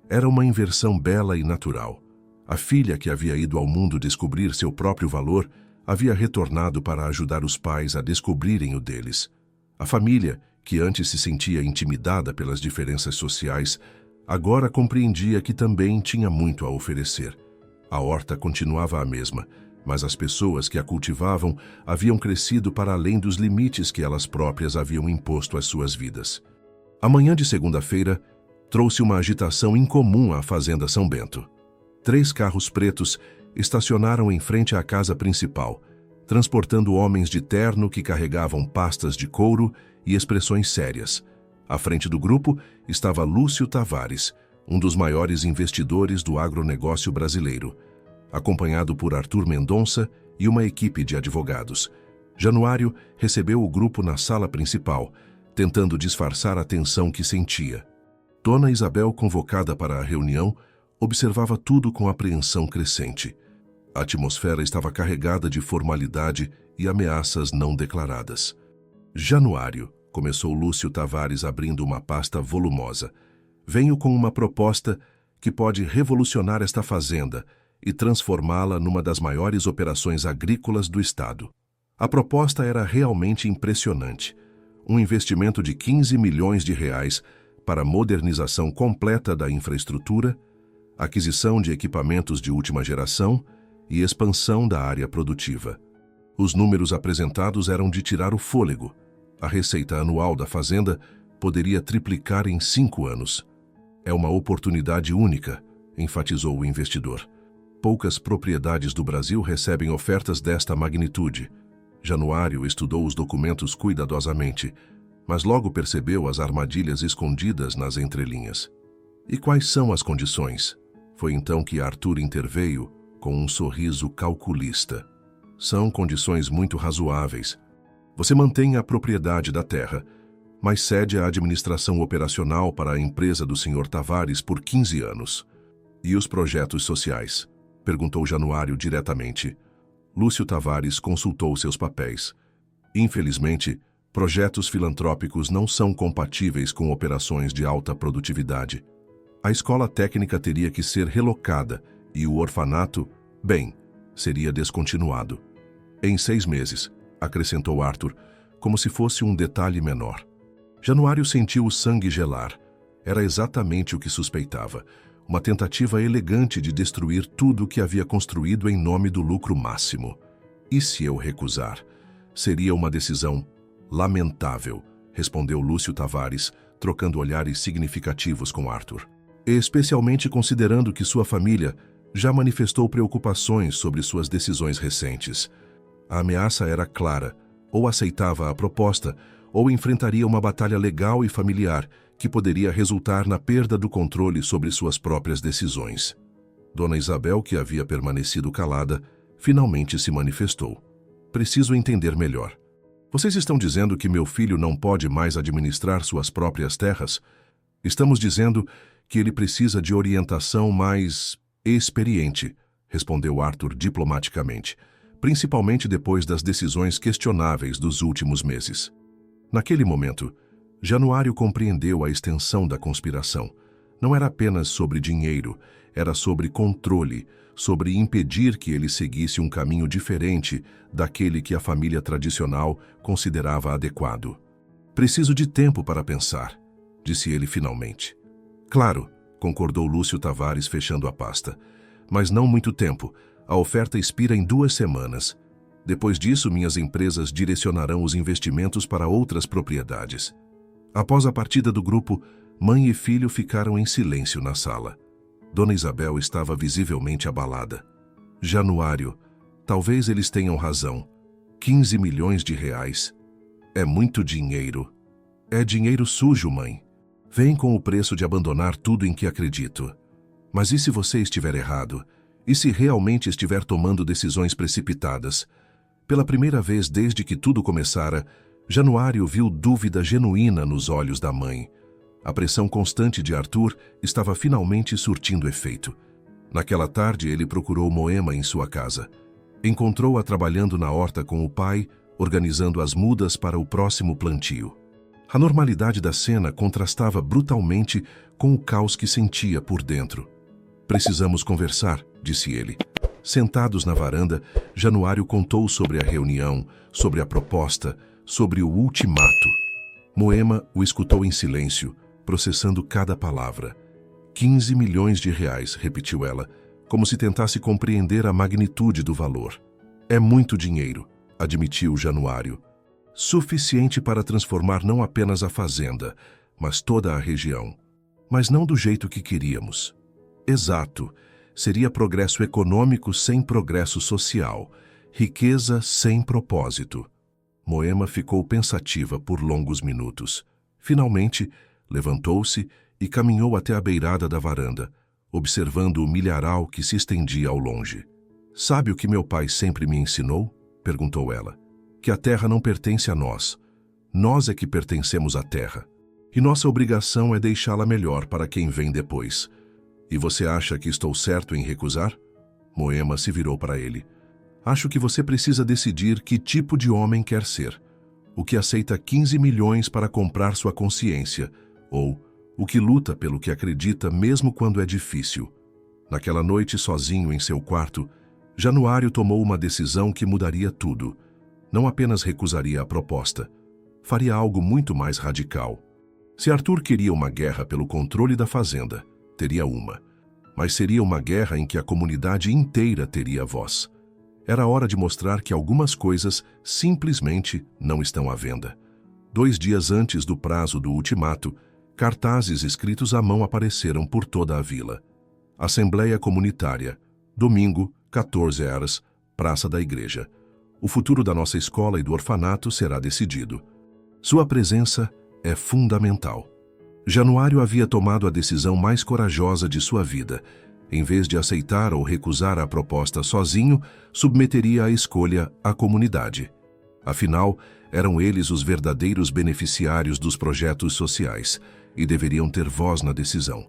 Era uma inversão bela e natural. A filha que havia ido ao mundo descobrir seu próprio valor havia retornado para ajudar os pais a descobrirem o deles. A família, que antes se sentia intimidada pelas diferenças sociais, agora compreendia que também tinha muito a oferecer. A horta continuava a mesma, mas as pessoas que a cultivavam haviam crescido para além dos limites que elas próprias haviam imposto às suas vidas. A manhã de segunda-feira trouxe uma agitação incomum à Fazenda São Bento. 3 carros pretos estacionaram em frente à casa principal, transportando homens de terno que carregavam pastas de couro e expressões sérias. À frente do grupo estava Lúcio Tavares, um dos maiores investidores do agronegócio brasileiro, acompanhado por Arthur Mendonça e uma equipe de advogados. Januário recebeu o grupo na sala principal, tentando disfarçar a tensão que sentia. Dona Isabel, convocada para a reunião, observava tudo com apreensão crescente. A atmosfera estava carregada de formalidade e ameaças não declaradas. Januário, começou Lúcio Tavares abrindo uma pasta volumosa. Venho com uma proposta que pode revolucionar esta fazenda e transformá-la numa das maiores operações agrícolas do estado. A proposta era realmente impressionante. Um investimento de 15 milhões de reais para a modernização completa da infraestrutura, aquisição de equipamentos de última geração e expansão da área produtiva. Os números apresentados eram de tirar o fôlego. A receita anual da fazenda poderia triplicar em 5 anos. É uma oportunidade única, enfatizou o investidor. Poucas propriedades do Brasil recebem ofertas desta magnitude. Januário estudou os documentos cuidadosamente, mas logo percebeu as armadilhas escondidas nas entrelinhas. E quais são as condições? Foi então que Arthur interveio com um sorriso calculista. São condições muito razoáveis. Você mantém a propriedade da terra, mas cede a administração operacional para a empresa do Sr. Tavares por 15 anos. E os projetos sociais? Perguntou Januário diretamente. Lúcio Tavares consultou seus papéis. Infelizmente, projetos filantrópicos não são compatíveis com operações de alta produtividade. A escola técnica teria que ser relocada e o orfanato, bem, seria descontinuado. Em 6 meses, acrescentou Arthur, como se fosse um detalhe menor. Januário sentiu o sangue gelar. Era exatamente o que suspeitava. Uma tentativa elegante de destruir tudo o que havia construído em nome do lucro máximo. E se eu recusar? Seria uma decisão lamentável, respondeu Lúcio Tavares, trocando olhares significativos com Arthur. Especialmente considerando que sua família já manifestou preocupações sobre suas decisões recentes. A ameaça era clara: ou aceitava a proposta, ou enfrentaria uma batalha legal e familiar que poderia resultar na perda do controle sobre suas próprias decisões. Dona Isabel, que havia permanecido calada, finalmente se manifestou. Preciso entender melhor. Vocês estão dizendo que meu filho não pode mais administrar suas próprias terras? Estamos dizendo que ele precisa de orientação mais experiente, respondeu Arthur diplomaticamente, principalmente depois das decisões questionáveis dos últimos meses. Naquele momento, Januário compreendeu a extensão da conspiração. Não era apenas sobre dinheiro, era sobre controle, sobre impedir que ele seguisse um caminho diferente daquele que a família tradicional considerava adequado. Preciso de tempo para pensar, disse ele finalmente. Claro, concordou Lúcio Tavares fechando a pasta. Mas não muito tempo. A oferta expira em 2 semanas. Depois disso, minhas empresas direcionarão os investimentos para outras propriedades. Após a partida do grupo, mãe e filho ficaram em silêncio na sala. Dona Isabel estava visivelmente abalada. Januário, talvez eles tenham razão. 15 milhões de reais. É muito dinheiro. É dinheiro sujo, mãe. Vem com o preço de abandonar tudo em que acredito. Mas e se você estiver errado? E se realmente estiver tomando decisões precipitadas? Pela primeira vez desde que tudo começara, Januário viu dúvida genuína nos olhos da mãe. A pressão constante de Arthur estava finalmente surtindo efeito. Naquela tarde, ele procurou Moema em sua casa. Encontrou-a trabalhando na horta com o pai, organizando as mudas para o próximo plantio. A normalidade da cena contrastava brutalmente com o caos que sentia por dentro. Precisamos conversar, disse ele. Sentados na varanda, Januário contou sobre a reunião, sobre a proposta, sobre o ultimato. Moema o escutou em silêncio, processando cada palavra. 15 milhões de reais, repetiu ela, como se tentasse compreender a magnitude do valor. É muito dinheiro, admitiu Januário. Suficiente para transformar não apenas a fazenda, mas toda a região. Mas não do jeito que queríamos. Exato, seria progresso econômico sem progresso social. Riqueza sem propósito. Moema ficou pensativa por longos minutos. Finalmente, levantou-se e caminhou até a beirada da varanda, observando o milharal que se estendia ao longe. "Sabe o que meu pai sempre me ensinou?" perguntou ela. "Que a terra não pertence a nós. Nós é que pertencemos à terra. E nossa obrigação é deixá-la melhor para quem vem depois. E você acha que estou certo em recusar?" Moema se virou para ele. "Acho que você precisa decidir que tipo de homem quer ser. O que aceita 15 milhões para comprar sua consciência, ou o que luta pelo que acredita mesmo quando é difícil." Naquela noite, sozinho em seu quarto, Januário tomou uma decisão que mudaria tudo. Não apenas recusaria a proposta, faria algo muito mais radical. Se Arthur queria uma guerra pelo controle da fazenda, teria uma. Mas seria uma guerra em que a comunidade inteira teria voz. Era hora de mostrar que algumas coisas simplesmente não estão à venda. 2 dias antes do prazo do ultimato, cartazes escritos à mão apareceram por toda a vila. Assembleia Comunitária, domingo, 14 horas, Praça da Igreja. O futuro da nossa escola e do orfanato será decidido. Sua presença é fundamental. Januário havia tomado a decisão mais corajosa de sua vida. Em vez de aceitar ou recusar a proposta sozinho, submeteria a escolha à comunidade. Afinal, eram eles os verdadeiros beneficiários dos projetos sociais e deveriam ter voz na decisão.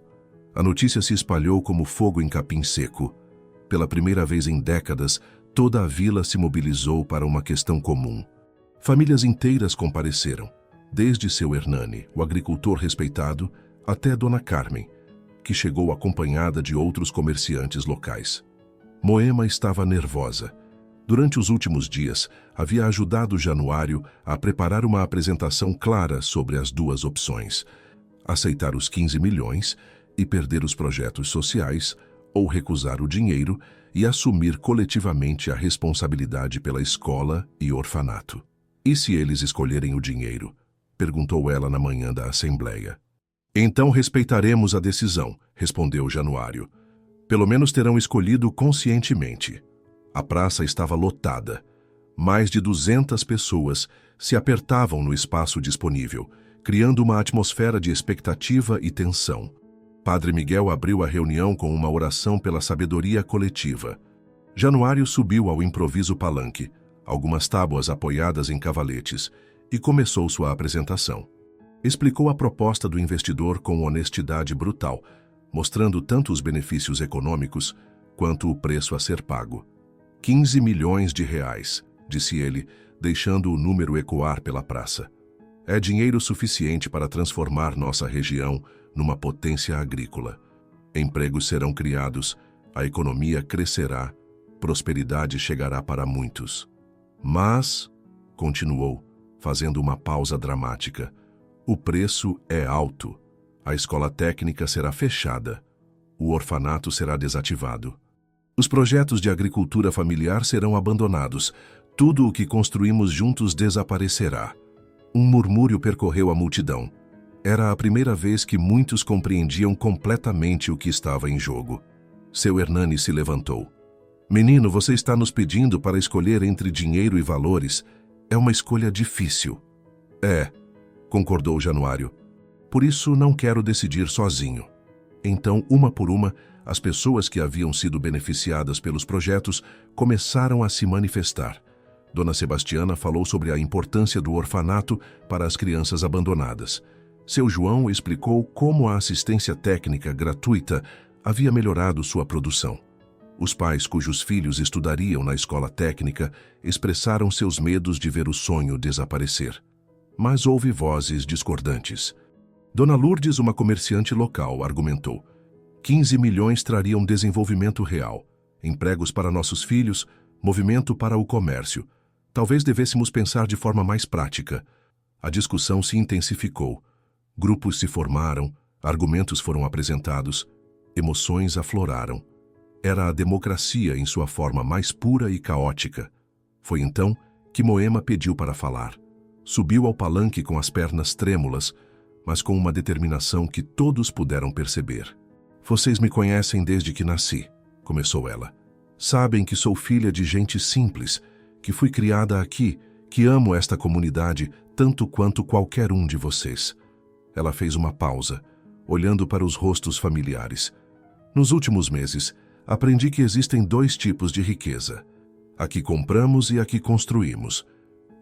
A notícia se espalhou como fogo em capim seco. Pela primeira vez em décadas, toda a vila se mobilizou para uma questão comum. Famílias inteiras compareceram, desde seu Hernani, o agricultor respeitado, até Dona Carmen, que chegou acompanhada de outros comerciantes locais. Moema estava nervosa. Durante os últimos dias, havia ajudado Januário a preparar uma apresentação clara sobre as 2 opções: aceitar os 15 milhões e perder os projetos sociais, ou recusar o dinheiro e assumir coletivamente a responsabilidade pela escola e orfanato. "E se eles escolherem o dinheiro?" perguntou ela na manhã da assembleia. "Então respeitaremos a decisão", respondeu Januário. "Pelo menos terão escolhido conscientemente." A praça estava lotada. Mais de 200 pessoas se apertavam no espaço disponível, criando uma atmosfera de expectativa e tensão. Padre Miguel abriu a reunião com uma oração pela sabedoria coletiva. Januário subiu ao improviso palanque, algumas tábuas apoiadas em cavaletes, e começou sua apresentação. Explicou a proposta do investidor com honestidade brutal, mostrando tanto os benefícios econômicos quanto o preço a ser pago. 15 milhões de reais, disse ele, deixando o número ecoar pela praça. É dinheiro suficiente para transformar nossa região numa potência agrícola. Empregos serão criados, a economia crescerá, prosperidade chegará para muitos. Mas, continuou, fazendo uma pausa dramática, o preço é alto. A escola técnica será fechada. O orfanato será desativado. Os projetos de agricultura familiar serão abandonados. Tudo o que construímos juntos desaparecerá. Um murmúrio percorreu a multidão. Era a primeira vez que muitos compreendiam completamente o que estava em jogo. Seu Hernani se levantou. "Menino, você está nos pedindo para escolher entre dinheiro e valores. É uma escolha difícil." "É", concordou Januário. "Por isso não quero decidir sozinho." Então, uma por uma, as pessoas que haviam sido beneficiadas pelos projetos começaram a se manifestar. Dona Sebastiana falou sobre a importância do orfanato para as crianças abandonadas. Seu João explicou como a assistência técnica gratuita havia melhorado sua produção. Os pais cujos filhos estudariam na escola técnica expressaram seus medos de ver o sonho desaparecer. Mas houve vozes discordantes. Dona Lourdes, uma comerciante local, argumentou: 15 milhões trariam desenvolvimento real, empregos para nossos filhos, movimento para o comércio. Talvez devêssemos pensar de forma mais prática. A discussão se intensificou. Grupos se formaram, argumentos foram apresentados, emoções afloraram. Era a democracia em sua forma mais pura e caótica. Foi então que Moema pediu para falar. Subiu ao palanque com as pernas trêmulas, mas com uma determinação que todos puderam perceber. "Vocês me conhecem desde que nasci", começou ela. "Sabem que sou filha de gente simples que fui criada aqui, que amo esta comunidade tanto quanto qualquer um de vocês. Ela fez uma pausa, olhando para os rostos familiares. Nos últimos meses, aprendi que existem 2 tipos de riqueza: a que compramos e a que construímos.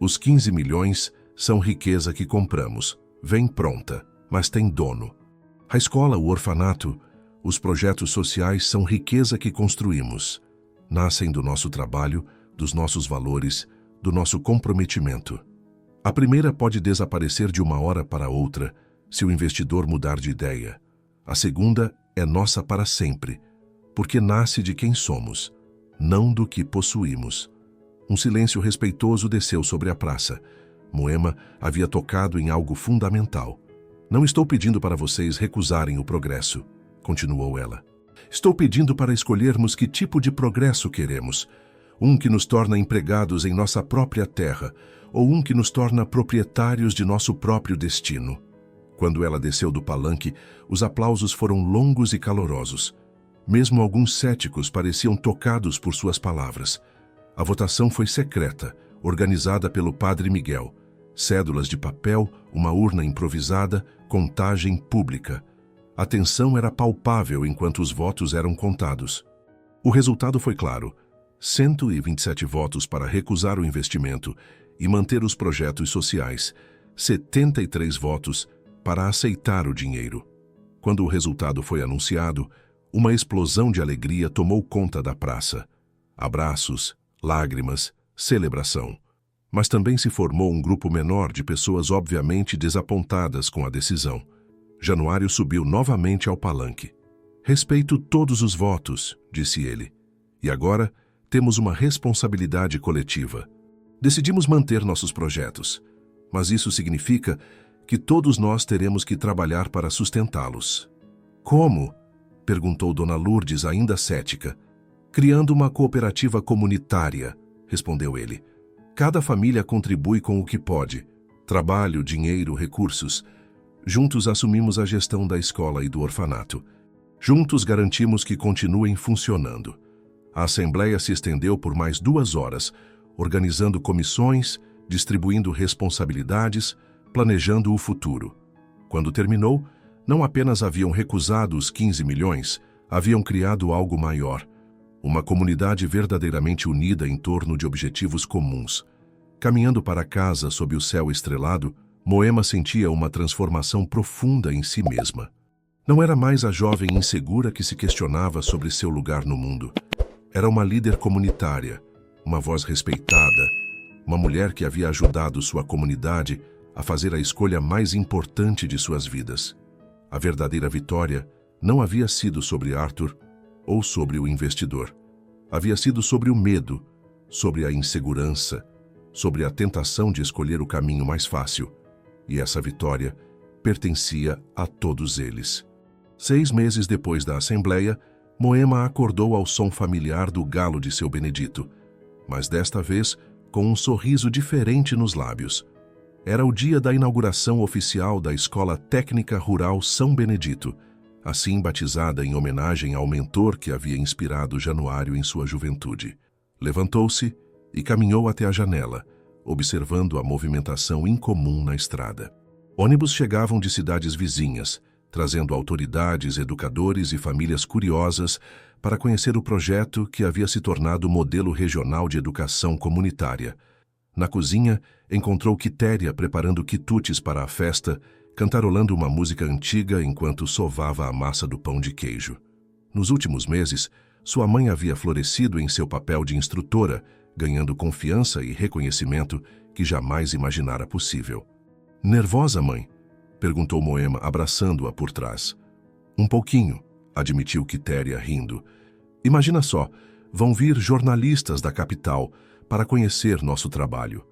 Os 15 milhões são riqueza que compramos, vem pronta, mas tem dono. A escola, o orfanato, os projetos sociais são riqueza que construímos. Nascem do nosso trabalho, dos nossos valores, do nosso comprometimento. A primeira pode desaparecer de uma hora para outra, se o investidor mudar de ideia. A segunda é nossa para sempre, porque nasce de quem somos, não do que possuímos. Um silêncio respeitoso desceu sobre a praça. Moema havia tocado em algo fundamental. Não estou pedindo para vocês recusarem o progresso, continuou ela. Estou pedindo para escolhermos que tipo de progresso queremos. Um que nos torna empregados em nossa própria terra, ou um que nos torna proprietários de nosso próprio destino. Quando ela desceu do palanque, os aplausos foram longos e calorosos. Mesmo alguns céticos pareciam tocados por suas palavras. A votação foi secreta, organizada pelo padre Miguel. Cédulas de papel, uma urna improvisada, contagem pública. A tensão era palpável enquanto os votos eram contados. O resultado foi claro: 127 votos para recusar o investimento e manter os projetos sociais, 73 votos para aceitar o dinheiro. Quando o resultado foi anunciado, uma explosão de alegria tomou conta da praça. Abraços, lágrimas, celebração. Mas também se formou um grupo menor de pessoas obviamente desapontadas com a decisão. Januário subiu novamente ao palanque. Respeito todos os votos, disse ele. E agora temos uma responsabilidade coletiva. Decidimos manter nossos projetos, mas isso significa que todos nós teremos que trabalhar para sustentá-los. Como? Perguntou Dona Lourdes, ainda cética. Criando uma cooperativa comunitária, respondeu ele. Cada família contribui com o que pode. Trabalho, dinheiro, recursos. Juntos assumimos a gestão da escola e do orfanato. Juntos garantimos que continuem funcionando. A assembleia se estendeu por mais 2 horas, organizando comissões, distribuindo responsabilidades, planejando o futuro. Quando terminou, não apenas haviam recusado os 15 milhões, haviam criado algo maior. Uma comunidade verdadeiramente unida em torno de objetivos comuns. Caminhando para casa sob o céu estrelado, Moema sentia uma transformação profunda em si mesma. Não era mais a jovem insegura que se questionava sobre seu lugar no mundo. Era uma líder comunitária, uma voz respeitada, uma mulher que havia ajudado sua comunidade a fazer a escolha mais importante de suas vidas. A verdadeira vitória não havia sido sobre Arthur ou sobre o investidor. Havia sido sobre o medo, sobre a insegurança, sobre a tentação de escolher o caminho mais fácil. E essa vitória pertencia a todos eles. 6 meses depois da assembleia, Moema acordou ao som familiar do galo de seu Benedito, mas desta vez com um sorriso diferente nos lábios. Era o dia da inauguração oficial da Escola Técnica Rural São Benedito, assim batizada em homenagem ao mentor que havia inspirado Januário em sua juventude. Levantou-se e caminhou até a janela, observando a movimentação incomum na estrada. Ônibus chegavam de cidades vizinhas, trazendo autoridades, educadores e famílias curiosas para conhecer o projeto que havia se tornado modelo regional de educação comunitária. Na cozinha, encontrou Quitéria preparando quitutes para a festa, cantarolando uma música antiga enquanto sovava a massa do pão de queijo. Nos últimos meses, sua mãe havia florescido em seu papel de instrutora, ganhando confiança e reconhecimento que jamais imaginara possível. Nervosa, mãe? Perguntou Moema, abraçando-a por trás. Um pouquinho, admitiu Quitéria, rindo. Imagina só, vão vir jornalistas da capital para conhecer nosso trabalho.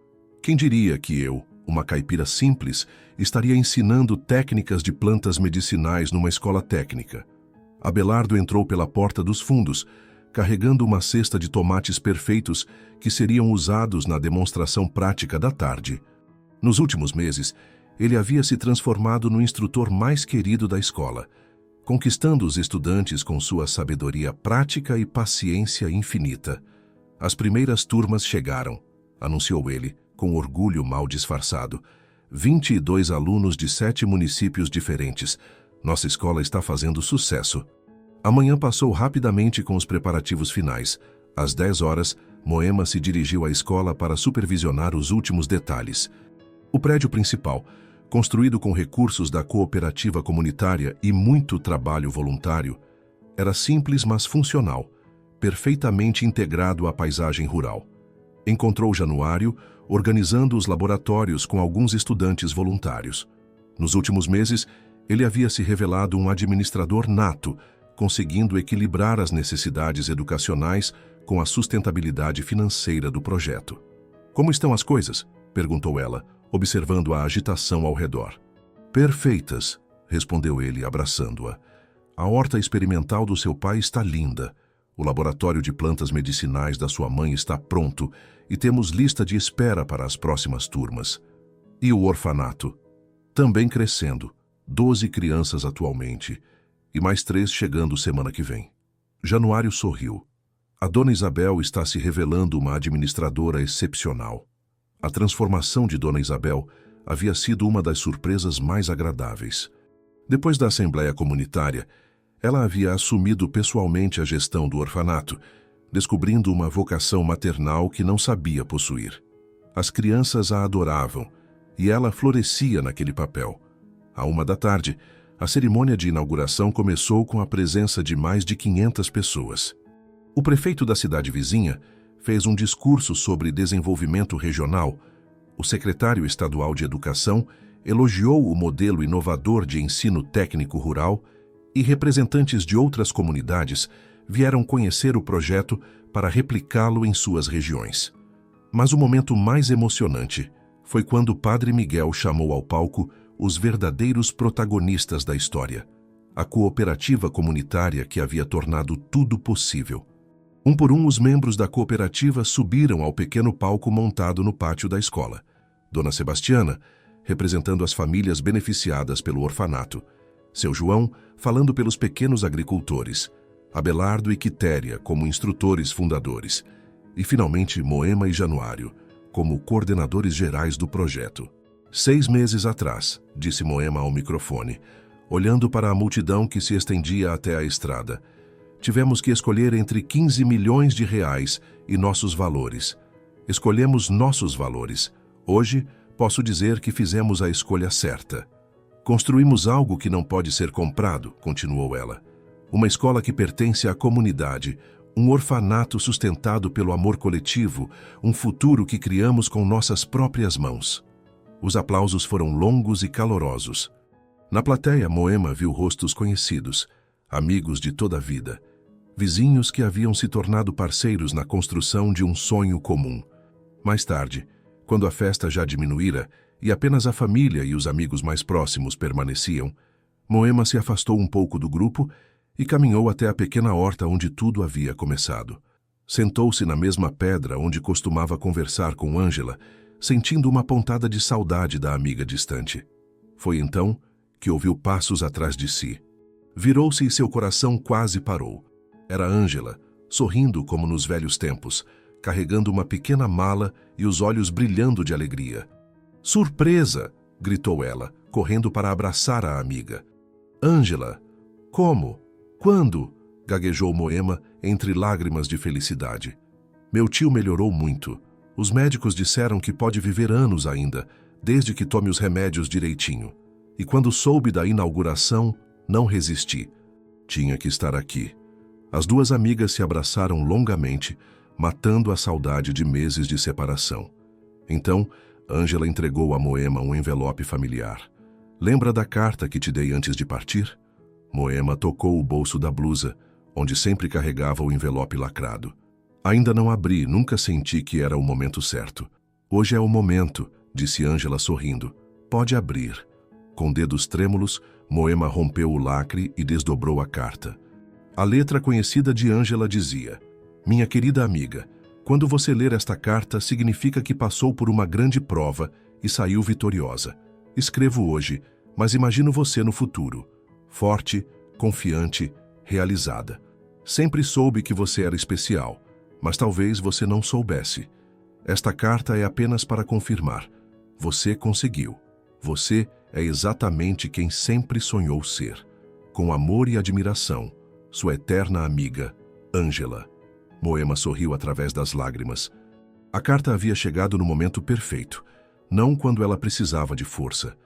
Quem diria que eu, uma caipira simples, estaria ensinando técnicas de plantas medicinais numa escola técnica? Abelardo entrou pela porta dos fundos, carregando uma cesta de tomates perfeitos que seriam usados na demonstração prática da tarde. Nos últimos meses, ele havia se transformado no instrutor mais querido da escola, conquistando os estudantes com sua sabedoria prática e paciência infinita. As primeiras turmas chegaram. anunciou ele, com orgulho mal disfarçado. 22 alunos de 7 municípios diferentes. Nossa escola está fazendo sucesso. A manhã passou rapidamente com os preparativos finais. Às 10 horas, Moema se dirigiu à escola para supervisionar os últimos detalhes. O prédio principal, construído com recursos da cooperativa comunitária e muito trabalho voluntário, era simples, mas funcional, perfeitamente integrado à paisagem rural. Encontrou Januário organizando os laboratórios com alguns estudantes voluntários. Nos últimos meses, ele havia se revelado um administrador nato, conseguindo equilibrar as necessidades educacionais com a sustentabilidade financeira do projeto. "Como estão as coisas?" perguntou ela, observando a agitação ao redor. "Perfeitas", respondeu ele, abraçando-a. "A horta experimental do seu pai está linda. O laboratório de plantas medicinais da sua mãe está pronto e temos lista de espera para as próximas turmas. E o orfanato? Também crescendo. 12 crianças atualmente e mais 3 chegando semana que vem." Januário sorriu. A dona Isabel está se revelando uma administradora excepcional. A transformação de Dona Isabel havia sido uma das surpresas mais agradáveis. Depois da assembleia comunitária, ela havia assumido pessoalmente a gestão do orfanato, descobrindo uma vocação maternal que não sabia possuir. As crianças a adoravam e ela florescia naquele papel. À 1 da tarde, a cerimônia de inauguração começou com a presença de mais de 500 pessoas. O prefeito da cidade vizinha fez um discurso sobre desenvolvimento regional. O secretário estadual de Educação elogiou o modelo inovador de ensino técnico rural e representantes de outras comunidades vieram conhecer o projeto para replicá-lo em suas regiões. Mas o momento mais emocionante foi quando o Padre Miguel chamou ao palco os verdadeiros protagonistas da história, a cooperativa comunitária que havia tornado tudo possível. Um por um, os membros da cooperativa subiram ao pequeno palco montado no pátio da escola. Dona Sebastiana, representando as famílias beneficiadas pelo orfanato. Seu João, falando pelos pequenos agricultores. Abelardo e Quitéria, como instrutores fundadores. E, finalmente, Moema e Januário, como coordenadores gerais do projeto. 6 meses atrás, disse Moema ao microfone, olhando para a multidão que se estendia até a estrada. Tivemos que escolher entre 15 milhões de reais e nossos valores. Escolhemos nossos valores. Hoje, posso dizer que fizemos a escolha certa. Construímos algo que não pode ser comprado, continuou ela. Uma escola que pertence à comunidade, um orfanato sustentado pelo amor coletivo, um futuro que criamos com nossas próprias mãos. Os aplausos foram longos e calorosos. Na plateia, Moema viu rostos conhecidos, amigos de toda a vida, vizinhos que haviam se tornado parceiros na construção de um sonho comum. Mais tarde, quando a festa já diminuíra e apenas a família e os amigos mais próximos permaneciam, Moema se afastou um pouco do grupo e caminhou até a pequena horta onde tudo havia começado. Sentou-se na mesma pedra onde costumava conversar com Ângela, sentindo uma pontada de saudade da amiga distante. Foi então que ouviu passos atrás de si. Virou-se e seu coração quase parou. Era Ângela, sorrindo como nos velhos tempos, carregando uma pequena mala e os olhos brilhando de alegria. "Surpresa!" gritou ela, correndo para abraçar a amiga. "Ângela! Como? Quando?" gaguejou Moema entre lágrimas de felicidade. "Meu tio melhorou muito. Os médicos disseram que pode viver anos ainda, desde que tome os remédios direitinho. E quando soube da inauguração, não resisti. Tinha que estar aqui." As duas amigas se abraçaram longamente, matando a saudade de meses de separação. Então, Ângela entregou a Moema um envelope familiar. "Lembra da carta que te dei antes de partir?" Moema tocou o bolso da blusa, onde sempre carregava o envelope lacrado. "Ainda não abri, nunca senti que era o momento certo." "Hoje é o momento", disse Ângela sorrindo. "Pode abrir." Com dedos trêmulos, Moema rompeu o lacre e desdobrou a carta. A letra conhecida de Ângela dizia: "Minha querida amiga, quando você ler esta carta, significa que passou por uma grande prova e saiu vitoriosa. Escrevo hoje, mas imagino você no futuro. Forte, confiante, realizada. Sempre soube que você era especial, mas talvez você não soubesse. Esta carta é apenas para confirmar. Você conseguiu. Você é exatamente quem sempre sonhou ser. Com amor e admiração, sua eterna amiga, Angela. Moema sorriu através das lágrimas. A carta havia chegado no momento perfeito, não quando ela precisava de força,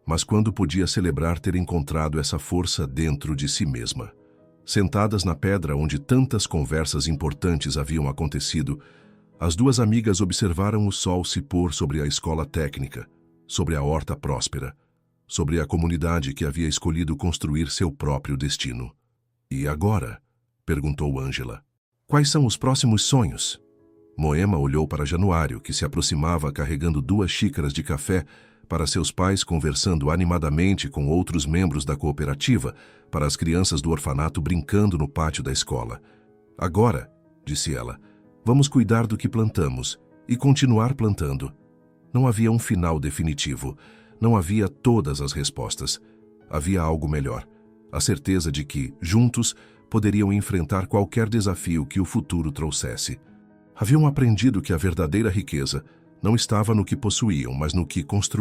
mas quando podia celebrar ter encontrado essa força dentro de si mesma. Sentadas na pedra onde tantas conversas importantes haviam acontecido, as duas amigas observaram o sol se pôr sobre a escola técnica, sobre a horta próspera, sobre a comunidade que havia escolhido construir seu próprio destino. E agora? Perguntou Angela. Quais são os próximos sonhos? Moema olhou para Januário, que se aproximava carregando 2 xícaras de café, para seus pais conversando animadamente com outros membros da cooperativa, para as crianças do orfanato brincando no pátio da escola. Agora, disse ela, vamos cuidar do que plantamos e continuar plantando. Não havia um final definitivo, não havia todas as respostas. Havia algo melhor, a certeza de que, juntos, poderiam enfrentar qualquer desafio que o futuro trouxesse. Haviam aprendido que a verdadeira riqueza não estava no que possuíam, mas no que construíam.